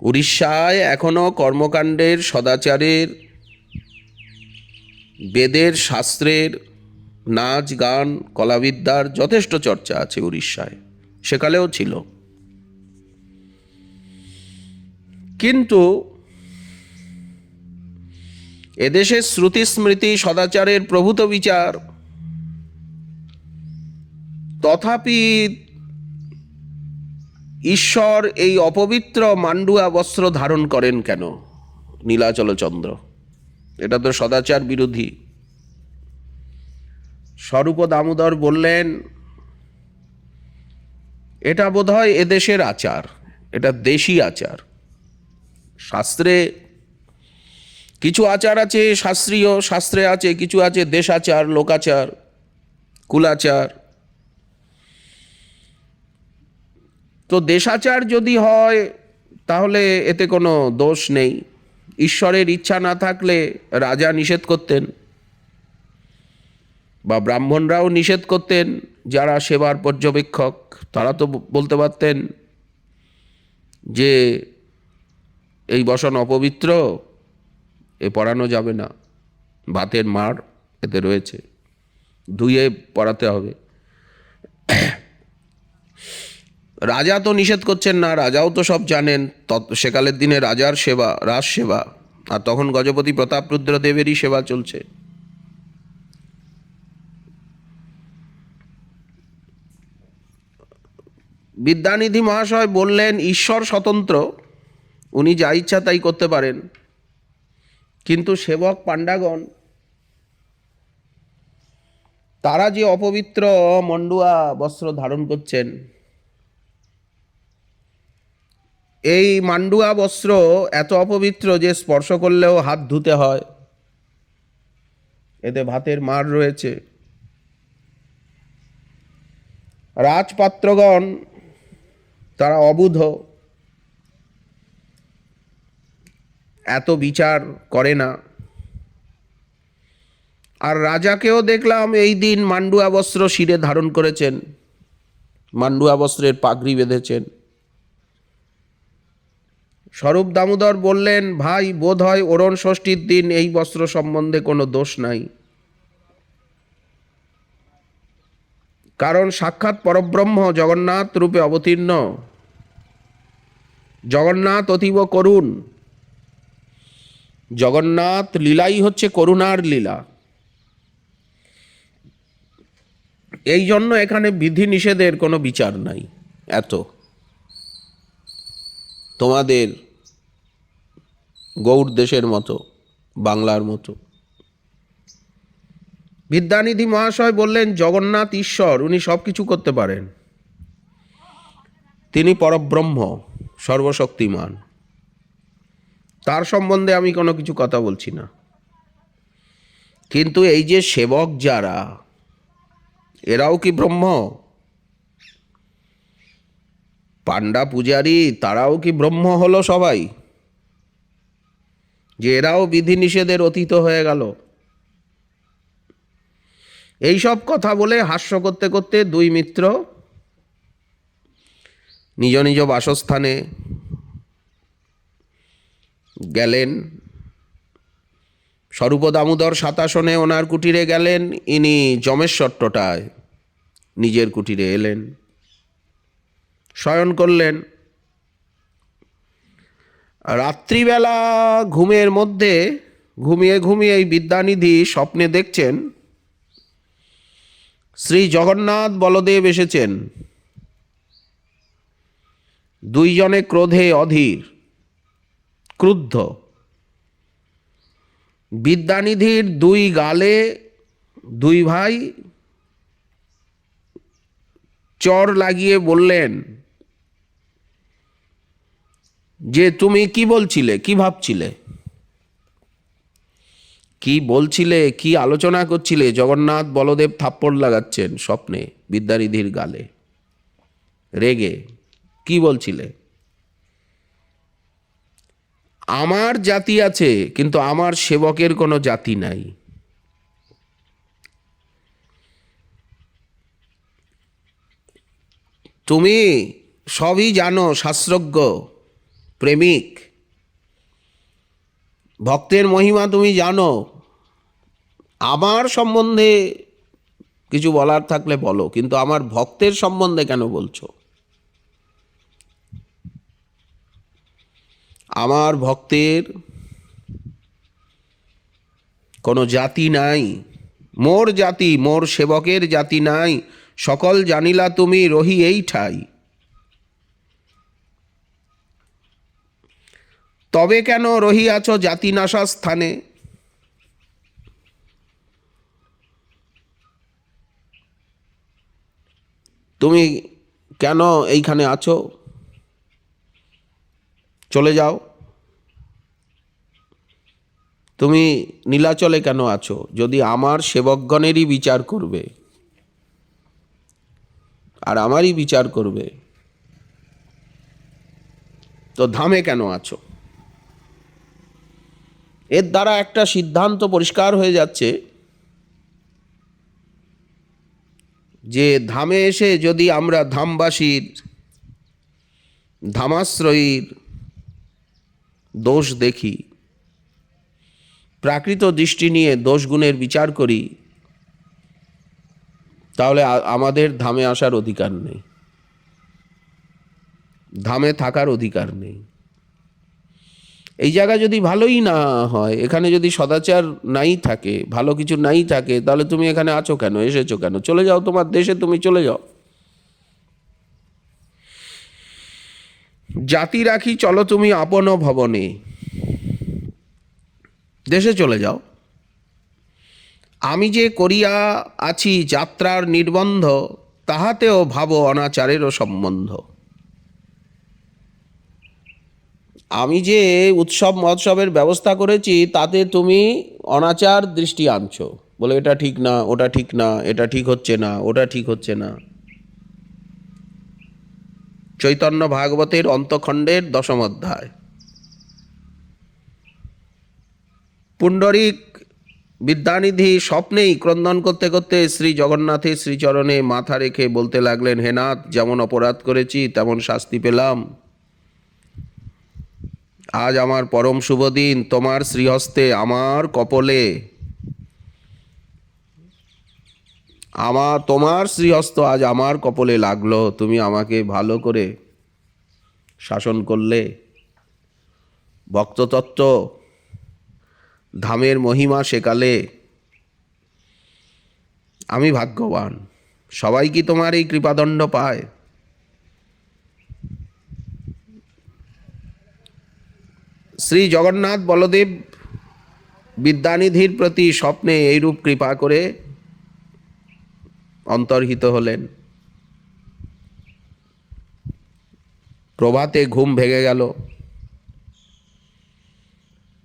উড়িষ্যায় এখনো কর্মকাণ্ডের, সদাচারের, বেদের, শাস্ত্রের, নাচ গান, কলাবিদ্যার যথেষ্ট চর্চা আছে উড়িষ্যায়, সেকালেও ছিল। কিন্তু এদেশের শ্রুতি স্মৃতি সদাচারের প্রভূত বিচার, তথাপি ঈশ্বর এই অপবিত্র মান্ডুয়া বস্ত্র ধারণ করেন কেন? নীলাচলচন্দ্র, এটা তো সদাচার বিরোধী। স্বরূপ দামোদর বললেন, এটা বোধহয় এদেশের আচার, এটা দেশি আচার। শাস্ত্রে কিছু আচার আছে শাস্ত্রীয়, শাস্ত্রে আছে কিছু আছে দেশাচার, লোকাচার, কুলাচার। তো দেশাচার যদি হয় তাহলে এতে কোনো দোষ নেই। ঈশ্বরের ইচ্ছা না থাকলে রাজা নিষেধ করতেন, বা ব্রাহ্মণরাও নিষেধ করতেন, যারা সেবার পর্যবেক্ষক তারা তো বলতে পারতেন যে এই বসন অপবিত্র, এ পড়ানো যাবে না, ভাতের মার এতে রয়েছে, ধুয়ে পড়াতে হবে। রাজা তো নিষেধ করছেন না, রাজাও তো সব জানেন। সেকালের দিনে রাজার সেবা রাজ সেবা, আর তখন গজপতি প্রতাপরুদ্র দেবেরই সেবা চলছে। বিদ্যানিধি মহাশয় বললেন, ঈশ্বর স্বতন্ত্র, উনি যা ইচ্ছা তাই করতে পারেন, কিন্তু সেবক পাণ্ডাগণ তারা যে অপবিত্র মন্ডুয়া বস্ত্র ধারণ করছেন, এই মান্ডুয়া বস্ত্র এত অপবিত্র যে স্পর্শ করলেও হাত ধুতে হয়, এতে ভাতের মার রয়েছে। রাজপাত্রগণ তারা অবুধ, এত বিচার করে না। আর রাজাকেও দেখলাম এই দিন মান্ডুয়া বস্ত্র শিরে ধারণ করেছেন, মান্ডুয়া বস্ত্রের পাগড়ি বেঁধেছেন। স্বরূপ দামোদর বললেন, ভাই বোধ হয় ওরণ ষষ্ঠীর দিন এই বস্ত্র সম্বন্ধে কোনো দোষ নাই, কারণ সাক্ষাৎ পরব্রহ্ম জগন্নাথ রূপে অবতীর্ণ। জগন্নাথ অতীব করুণ, জগন্নাথ লীলাই হচ্ছে করুণার লীলা। এই জন্য এখানে বিধি নিষেধের কোনো বিচার নাই। এত তোমাদের গৌড় দেশের মতো, বাংলার মতো। বিদ্যানিধি মহাশয় বললেন, জগন্নাথ ঈশ্বর, উনি সব কিছু করতে পারেন, তিনি পরব্রহ্ম, সর্বশক্তিমান, তার সম্বন্ধে আমি কোনো কিছু কথা বলছি না। কিন্তু এই যে সেবক যারা, এরাও কি ব্রহ্ম? পাণ্ডা পূজারী তারাও কি ব্রহ্ম হলো সবাই, যে এরাও বিধি নিষেধের অতীত হয়ে গেল? এইসব কথা বলে হাস্য করতে করতে দুই মিত্র নিজ নিজ বাসস্থানে গেলেন। স্বরূপ দামোদর সাতাসনে ওনার কুটিরে গেলেন, ইনি যমেশ্বরটায় নিজের কুটিরে এলেন, শয়ন করলেন। রাত্রিবেলা ঘুমের মধ্যে ঘুমিয়ে ঘুমিয়ে এই বিদ্যানিধি স্বপ্নে দেখছেন শ্রী জগন্নাথ বলদেব এসেছেন। দুইজনে ক্রোধে অধীর, ক্রুদ্ধ। বিদ্যানিধির দুই গালে দুই ভাই চর লাগিয়ে বললেন যে তুমি কি বলছিলে, কি ভাবছিলে, কি বলছিলে, কি আলোচনা করছিলে? জগন্নাথ বলদেব থাপ্পড় লাগাচ্ছেন স্বপ্নে বিদ্যানিধির গালে, রেগে। কি বলছিলে? আমার জাতি আছে, কিন্তু আমার সেবকের কোনো জাতি নাই। তুমি সবই জানো, শাস্ত্রজ্ঞ, প্রেমিক, ভক্তের মহিমা তুমি জানো। আমার সম্বন্ধে কিছু বলার থাকলে বলো, কিন্তু আমার ভক্তের সম্বন্ধে কেন বলছো? আমার ভক্তের কোনো জাতি নাই, মোর জাতি, মোর সেবকের জাতি নাই। সকল জানিলা তুমি রহি এই ঠাই। তবে কেন রহিয়াছ জাতি নাশা স্থানে? তুমি কেন এইখানে আছো? চলে যাও। তুমি নীলাচলে কেন আছো? যদি আমার সেবকগণেরই বিচার করবে আর আমারই বিচার করবে, তো ধামে কেন আছো? এর দ্বারা একটা সিদ্ধান্ত পরিষ্কার হয়ে যাচ্ছে যে ধামে এসে যদি আমরা ধামবাসীর, ধামাশ্রয়ীর দোষ দেখি, প্রাকৃত দৃষ্টি নিয়ে দোষগুণের বিচার করি, তাহলে আমাদের ধামে আসার অধিকার নেই, ধামে থাকার অধিকার নেই। এই জায়গা যদি ভালোই না হয়, এখানে যদি সদাচার নাই থাকে, ভালো কিছু নাই থাকে, তাহলে তুমি এখানে আছো কেন, এসেছো কেন? চলে যাও, তোমার দেশে তুমি চলে যাও। জাতি রাখি চলো তুমি আপন ভবনে, দেশে চলে যাও। আমি যে করিয়া আছি যাত্রার নির্বন্ধ, তাহাতেও ভাবো অনাচারেরও সম্বন্ধ। আমি যে উৎসব মহোৎসবের ব্যবস্থা করেছি, তাতে তুমি অনাচার দৃষ্টি আনছো, বলে এটা ঠিক না, ওটা ঠিক না, এটা ঠিক হচ্ছে না, ওটা ঠিক হচ্ছে না। চৈতন্য ভাগবতের অন্তখণ্ডের 10ম অধ্যায়। পুণ্ডরিক বিদ্যানিধি স্বপ্নেই ক্রন্দন করতে করতে শ্রী জগন্নাথের শ্রীচরণে মাথা রেখে বলতে লাগলেন, হে নাথ, যেমন অপরাধ করেছি তেমন শাস্তি পেলাম। আজ আমার পরম শুভ দিন, তোমার শ্রীহস্তে আমার কপলে, তোমার শ্রীহস্ত আজ আমার কপলে লাগলো। তুমি আমাকে ভালো করে শাসন করলে, ভক্ততত্ত্ব, ধামের মহিমা শেখালে। আমি ভাগ্যবান। সবাই কি তোমার এই কৃপাদণ্ড পায়? শ্রী জগন্নাথ বলদেব বিদ্যানিধির প্রতি স্বপ্নে এইরূপ কৃপা করে অন্তর্হিত হলেন। প্রভাতে ঘুম ভেঙে গেল।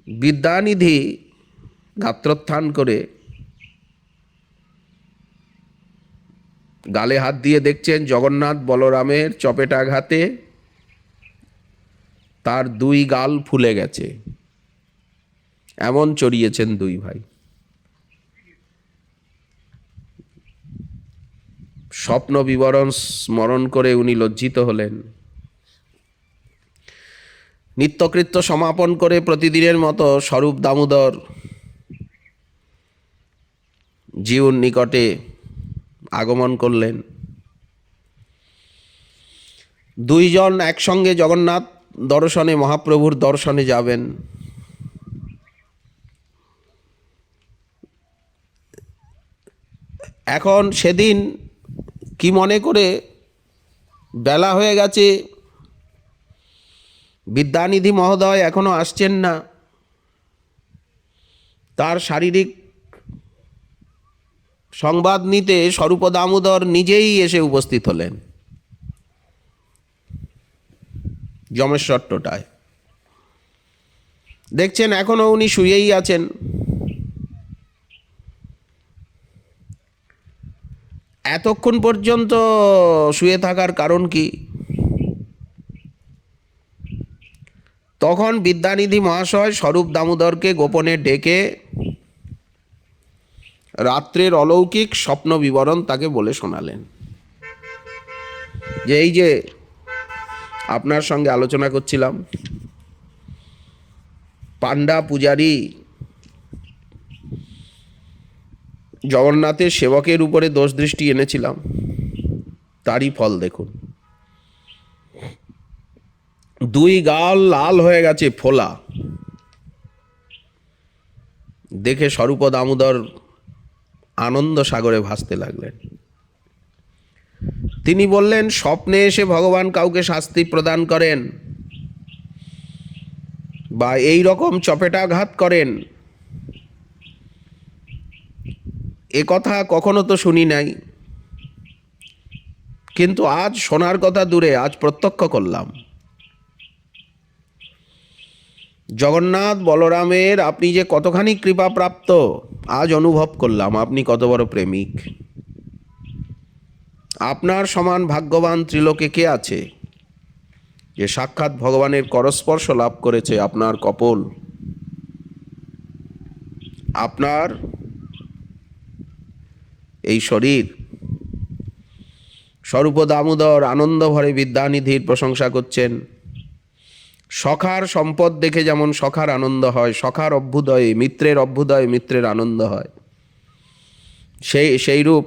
বিদ্যানিধি গাত্রোত্থান করে গালে হাত দিয়ে দেখছেন জগন্নাথ বলরামের চপেটাঘাতে তার দুই গাল ফুলে গেছে, এমন চড়িয়েছেন দুই ভাই। স্বপ্ন বিবরণ স্মরণ করে উনি লজ্জিত হলেন। নিত্যকৃত্য সমাপন করে প্রতিদিনের মতো স্বরূপ দামোদর জিউর নিকটে আগমন করলেন। দুইজন একসঙ্গে জগন্নাথ দর্শনে, মহাপ্রভুর দর্শনে যাবেন। এখন সেদিন কি মনে করে বেলা হয়ে গেছে, বিদ্যানিধি মহোদয় এখনো আসছেন না, তার শারীরিক সংবাদ নিতে স্বরূপ দামোদর নিজেই এসে উপস্থিত হলেন যমেশ্বর টোটায়। দেখছেন এখনো উনি শুয়েই আছেন। এতক্ষণ পর্যন্ত শুয়ে থাকার কারণ কি? তখন বিদ্যানিধি মহাশয় স্বরূপ দামোদরকে গোপনে ডেকে রাত্রের অলৌকিক স্বপ্ন বিবরণ তাকে বলে শোনালেন, যে এই যে আপনার সঙ্গে আলোচনা করছিলাম, পাণ্ডা পূজারী জগন্নাথের সেবকের উপরে দোষ দৃষ্টি এনেছিলাম, তারই ফল দেখুন। দুই গাল লাল হয়ে গেছে, ফোলা। দেখে স্বরূপ দামোদর আনন্দ সাগরে ভাসতে লাগলেন। তিনি বললেন, স্বপ্নে এসে ভগবান কাউকে শাস্তি প্রদান করেন বা এই রকম চপেটাঘাত করেন, এ কথা কখনো তো শুনি নাই, কিন্তু আজ শোনার কথা দূরে, আজ প্রত্যক্ষ করলাম। জগন্নাথ বলরামের আপনি যে কতখানি কৃপাপ্রাপ্ত আজ অনুভব করলাম। আপনি কত বড় প্রেমিক। আপনার সমান ভাগ্যবান ত্রিলোকে কে আছে যে সাক্ষাৎ ভগবানের করস্পর্শ লাভ করেছে? আপনার কপল, আপনার এই শরীর। স্বরূপ দামোদর আনন্দ ভরে বিদ্যানিধির প্রশংসা করছেন। সখার সম্পদ দেখে যেমন সখার আনন্দ হয়, সখার অভ্যুদয়ে, মিত্রের অভ্যুদয়ে মিত্রের আনন্দ হয়, সেইরূপ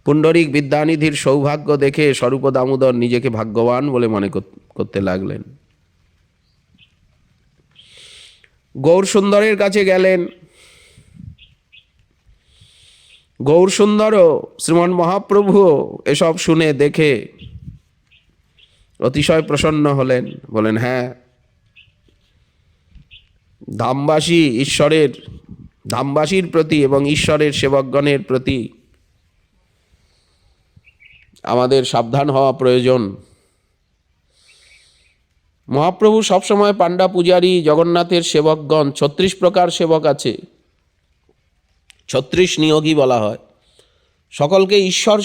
পুণ্ডরিক বিদ্যানিধির সৌভাগ্য দেখে স্বরূপ দামোদর নিজেকে ভাগ্যবান বলে মনে করতে লাগলেন। গৌরসুন্দরের কাছে গেলেন। গৌরসুন্দরও, শ্রীমন মহাপ্রভুও এসব শুনে দেখে অতিশয় প্রসন্ন হলেন। বলেন, হ্যাঁ, ধামবাসীর প্রতি এবং ঈশ্বরের সেবকগণের প্রতি আমাদের সাবধান হওয়া প্রয়োজন। মহাপ্রভু সবসময় পাণ্ডা পূজারী জগন্নাথের সেবকগণ, ৩৬ প্রকার সেবক আছে, ৩৬ নিয়োগী বলা হয়। সকলকে ঈশ্বর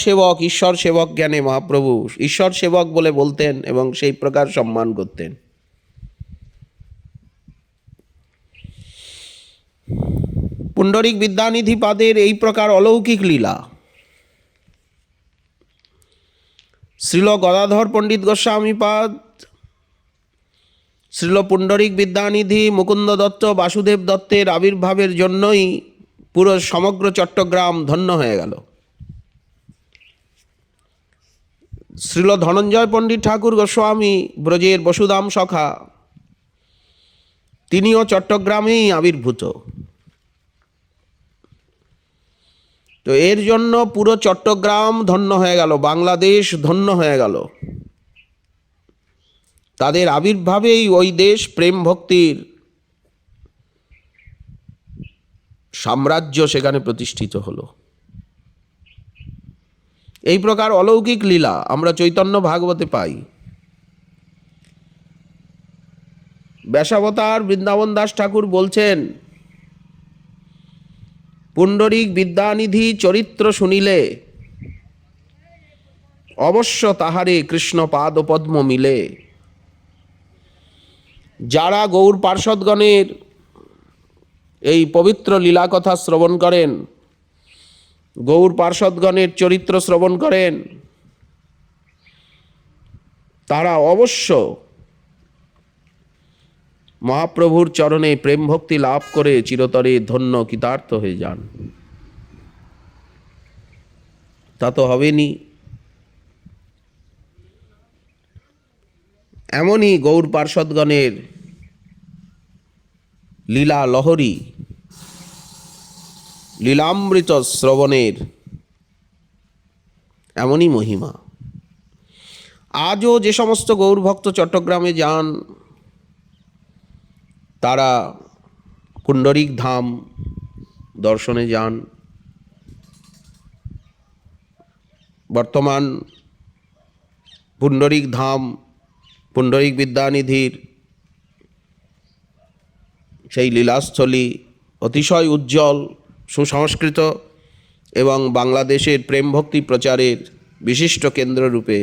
সেবক জ্ঞানে মহাপ্রভু ঈশ্বর সেবক বলে বলতেন এবং সেই প্রকার সম্মান করতেন। পুণ্ডরিক বিদ্যানিধি পাদের এই প্রকার অলৌকিক লীলা শ্রীল গদাধর পণ্ডিত গোস্বামী পাদ, শ্রীল পুণ্ডরিক বিদ্যানিধি মুকুন্দ দত্ত, বাসুদেব দত্তের আবির্ভাবের জন্যই পুরো সমগ্র চট্টগ্রাম ধন্য হয়ে গেল। শ্রীল ধনঞ্জয় পণ্ডিত ঠাকুর গোস্বামী, ব্রজের বসুধাম সখা, তিনিও চট্টগ্রামেই আবির্ভূত। তো এর জন্য পুরো চট্টগ্রাম ধন্য হয়ে গেল, বাংলাদেশ ধন্য হয়ে গেল। তাদের আবির্ভাবেই ওই দেশ প্রেম ভক্তির সাম্রাজ্য সেখানে প্রতিষ্ঠিত হলো। এই প্রকার অলৌকিক লীলা আমরা চৈতন্য ভাগবতে পাই। ব্যাসাবতার বৃন্দাবন দাস ঠাকুর বলছেন, পুণ্ডরিক বিদ্যানিধি চরিত্র শুনিলে অবশ্য তাহারে কৃষ্ণ পাদ পদ্ম মিলে। যারা গৌর পার্ষদগণের এই পবিত্র লীলা কথা শ্রবণ করেন, গৌর পার্ষদগণের চরিত্র শ্রবণ করেন, তারা অবশ্য মহাপ্রভুর চরণে প্রেম ভক্তি লাভ করে চিরতরে ধন্য কৃতার্থ হয়ে যান। তা তো হবেনি। এমনই গৌর পার্ষদগণের লীলা লহরী, লীলামৃত শ্রবণের এমনই মহিমা। আজও যে সমস্ত গৌরভক্ত চট্টগ্রামে যান তারা পুণ্ডরিক ধাম দর্শনে যান। বর্তমান পুণ্ডরিক ধাম, পুণ্ডরিক বিদ্যানিধির সেই লীলাস্থলী অতিশয় উজ্জ্বল, সুসংস্কৃত এবং বাংলাদেশের প্রেম ভক্তি প্রচারের বিশিষ্ট কেন্দ্ররূপে,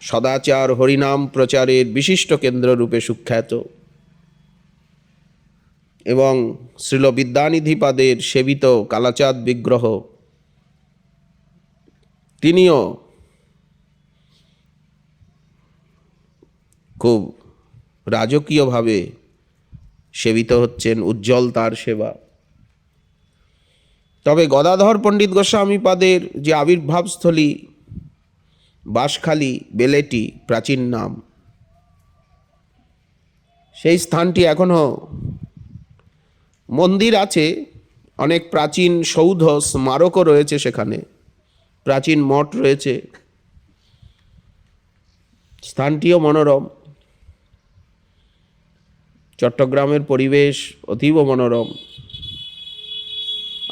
সদাচার হরিনাম প্রচারের বিশিষ্ট কেন্দ্ররূপে সুখ্যাত। এবং শ্রীল বিদ্যানিধিপাদের সেবিত কালাচাঁদ বিগ্রহ, তিনিও খুব রাজকীয়ভাবে সেবিত হচ্ছেন, উজ্জ্বল তার সেবা। তবে গদাধর পণ্ডিত গোস্বামীপাদের যে আবির্ভাবস্থলী বাঁশখালী বেলেটি প্রাচীন নাম, সেই স্থানটি এখনও মন্দির আছে, অনেক প্রাচীন সৌধ স্মারকও রয়েছে সেখানে, প্রাচীন মঠ রয়েছে। স্থানটিও মনোরম। চট্টগ্রামের পরিবেশ অতীব মনোরম,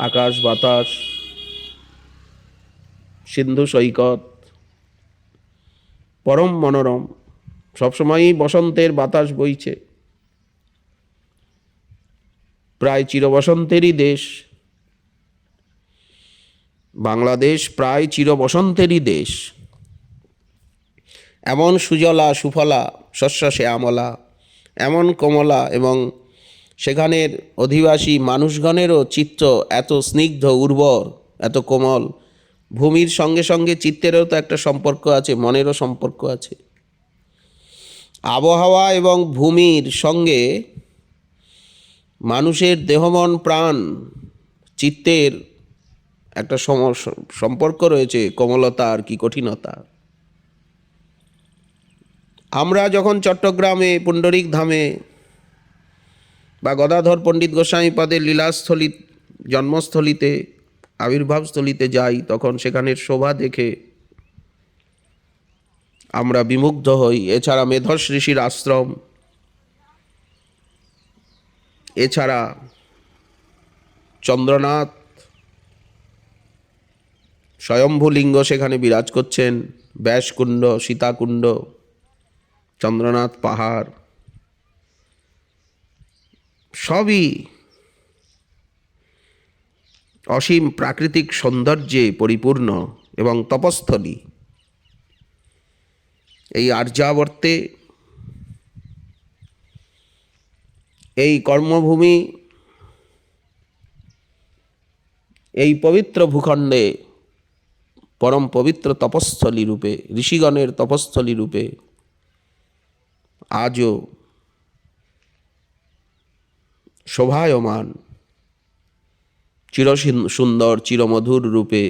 আকাশ বাতাস, সিন্ধু সৈকত, পরম মনোরম। সবসময়ই বসন্তের বাতাস বইছে। প্রায় চিরবসন্তেরই দেশ বাংলাদেশ, প্রায় চিরবসন্তেরই দেশ। এমন সুজলা সুফলা শস্য শ্যামলা, এমন কমলা, এবং সেখানের অধিবাসী মানুষগণেরও চিত্ত এত স্নিগ্ধ, উর্বর, এত কোমল। ভূমির সঙ্গে সঙ্গে চিত্তেরও তো একটা সম্পর্ক আছে, মনেরও সম্পর্ক আছে। আবহাওয়া এবং ভূমির সঙ্গে মানুষের দেহমন প্রাণ চিত্তের একটা সম্পর্ক রয়েছে, কমলতার কি কঠিনতা। আমরা যখন চট্টগ্রামে পুণ্ডরিক ধামে বা গদাধর পণ্ডিত গোস্বামীপাদের লীলাস্থলী, জন্মস্থলীতে, আবির্ভাবস্থলীতে যাই, তখন সেখানের শোভা দেখে আমরা বিমুগ্ধ হই। এছাড়া মেধস ঋষির আশ্রম, এছাড়া চন্দ্রনাথ স্বয়ম্ভুলিঙ্গ সেখানে বিরাজ করছেন, ব্যাসকুণ্ড, সীতাকুণ্ড, চন্দ্রনাথ পাহাড়, সবই অসীম প্রাকৃতিক সৌন্দর্যে পরিপূর্ণ এবং তপস্থলী। এই আর্যাবর্তে, এই কর্মভূমি, এই পবিত্র ভূখণ্ডে পরম পবিত্র তপস্থলী রূপে, ঋষিগণের তপস্থলী রূপে আজও শোভায়মান, চিরসুন্দর চিরমধুর রূপে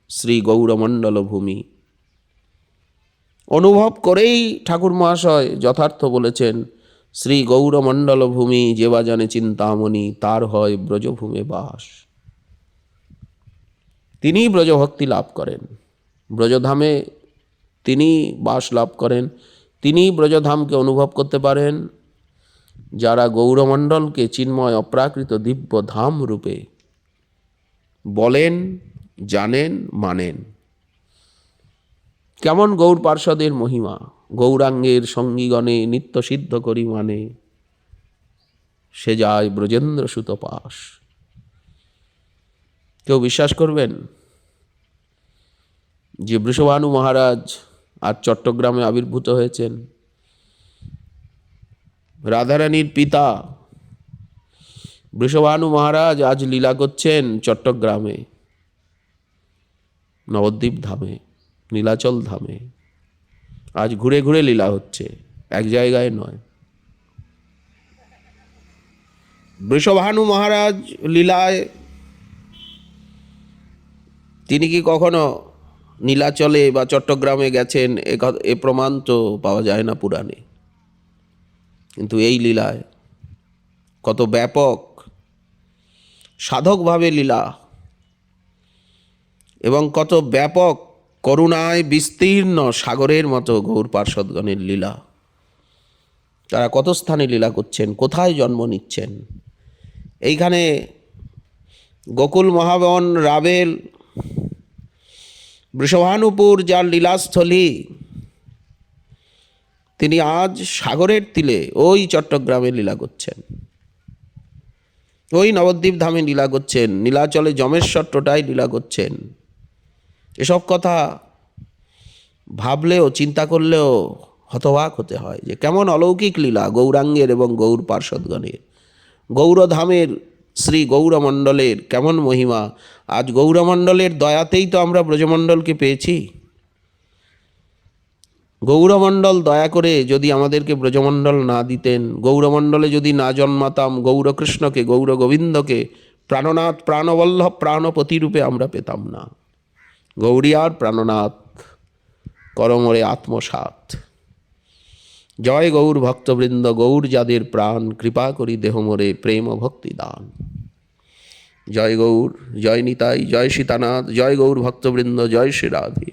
শ্রী গৌরমণ্ডল ভূমি। অনুভব করেই ঠাকুর মহাশয় যথার্থ বলেছেন, শ্রী গৌরমণ্ডল ভূমি যেবা জানে চিন্তামণি, তার হয় ব্রজভূমে বাস। তিনি ব্রজভক্তি লাভ করেন, ব্রজধামে তিনি বাস লাভ করেন, তিনি ব্রজধামকে অনুভব করতে পারেন যারা গৌরমণ্ডলকে চিন্ময় অপ্রাকৃত দিব্য ধাম রূপে বলেন, জানেন, মানেন। কেমন গৌর পার্ষদের মহিমা! গৌরাঙ্গের সঙ্গীগণে নিত্য সিদ্ধ করি মানে, সে যায় ব্রজেন্দ্র সুত পাশ। কেউ বিশ্বাস করবেন যে বৃষভানু মহারাজ আজ চট্টগ্রামে আবির্ভূত হয়েছেন? রাধারানীর পিতা বৃষভানু মহারাজ আজ লীলা করছেন চট্টগ্রামে, নবদ্বীপ ধামে, নীলাচল ধামে। আজ ঘুরে ঘুরে লীলা হচ্ছে, এক জায়গায় নয়। বৃষভানু মহারাজ লীলায় তিনি কি কখনো নীলাচলে বা চট্টগ্রামে গেছেন এ প্রমাণ তো পাওয়া যায় না পুরাণে। কিন্তু এই লীলায় কত ব্যাপক সাধকভাবে লীলা এবং কত ব্যাপক করুণায় বিস্তীর্ণ সাগরের মতো গৌর পার্ষদগণের লীলা। তারা কত স্থানে লীলা করছেন, কোথায় জন্ম নিচ্ছেন। এইখানে গোকুল, মহাবন, রাবেল, বৃষভানুপুর যার লীলাস্থলী, তিনি আজ সাগরের তীরে ওই চট্টগ্রামে লীলা করছেন, ওই নবদ্বীপ ধামে লীলা করছেন, নীলাচলে যমেশ্বর টোটায় লীলা করছেন। এসব কথা ভাবলেও চিন্তা করলেও হতবাক হতে হয় যে কেমন অলৌকিক লীলা গৌরাঙ্গের এবং গৌর পার্ষদগণের। গৌরধামের শ্রী গৌরমণ্ডলের কেমন মহিমা। আজ গৌরমণ্ডলের দয়াতেই তো আমরা ব্রজমণ্ডলকে পেয়েছি। গৌরমণ্ডল দয়া করে যদি আমাদেরকে ব্রজমণ্ডল না দিতেন, গৌরমণ্ডলে যদি না জন্মাতাম, গৌরকৃষ্ণকে, গৌর গোবিন্দকে প্রাণনাথ, প্রাণবল্লভ, প্রাণপতি রূপে আমরা পেতাম না। গৌরিয়ার প্রাণনাথ করমরে আত্মসাৎ। জয় গৌর ভক্তবৃন্দ, গৌর যাদের প্রাণ, কৃপা করি দেহ মোরে প্রেম ভক্তি দান। জয় গৌর, জয় নিতাই, জয় সীতানাথ, জয় গৌর ভক্তবৃন্দ, জয় শ্রী রাধে।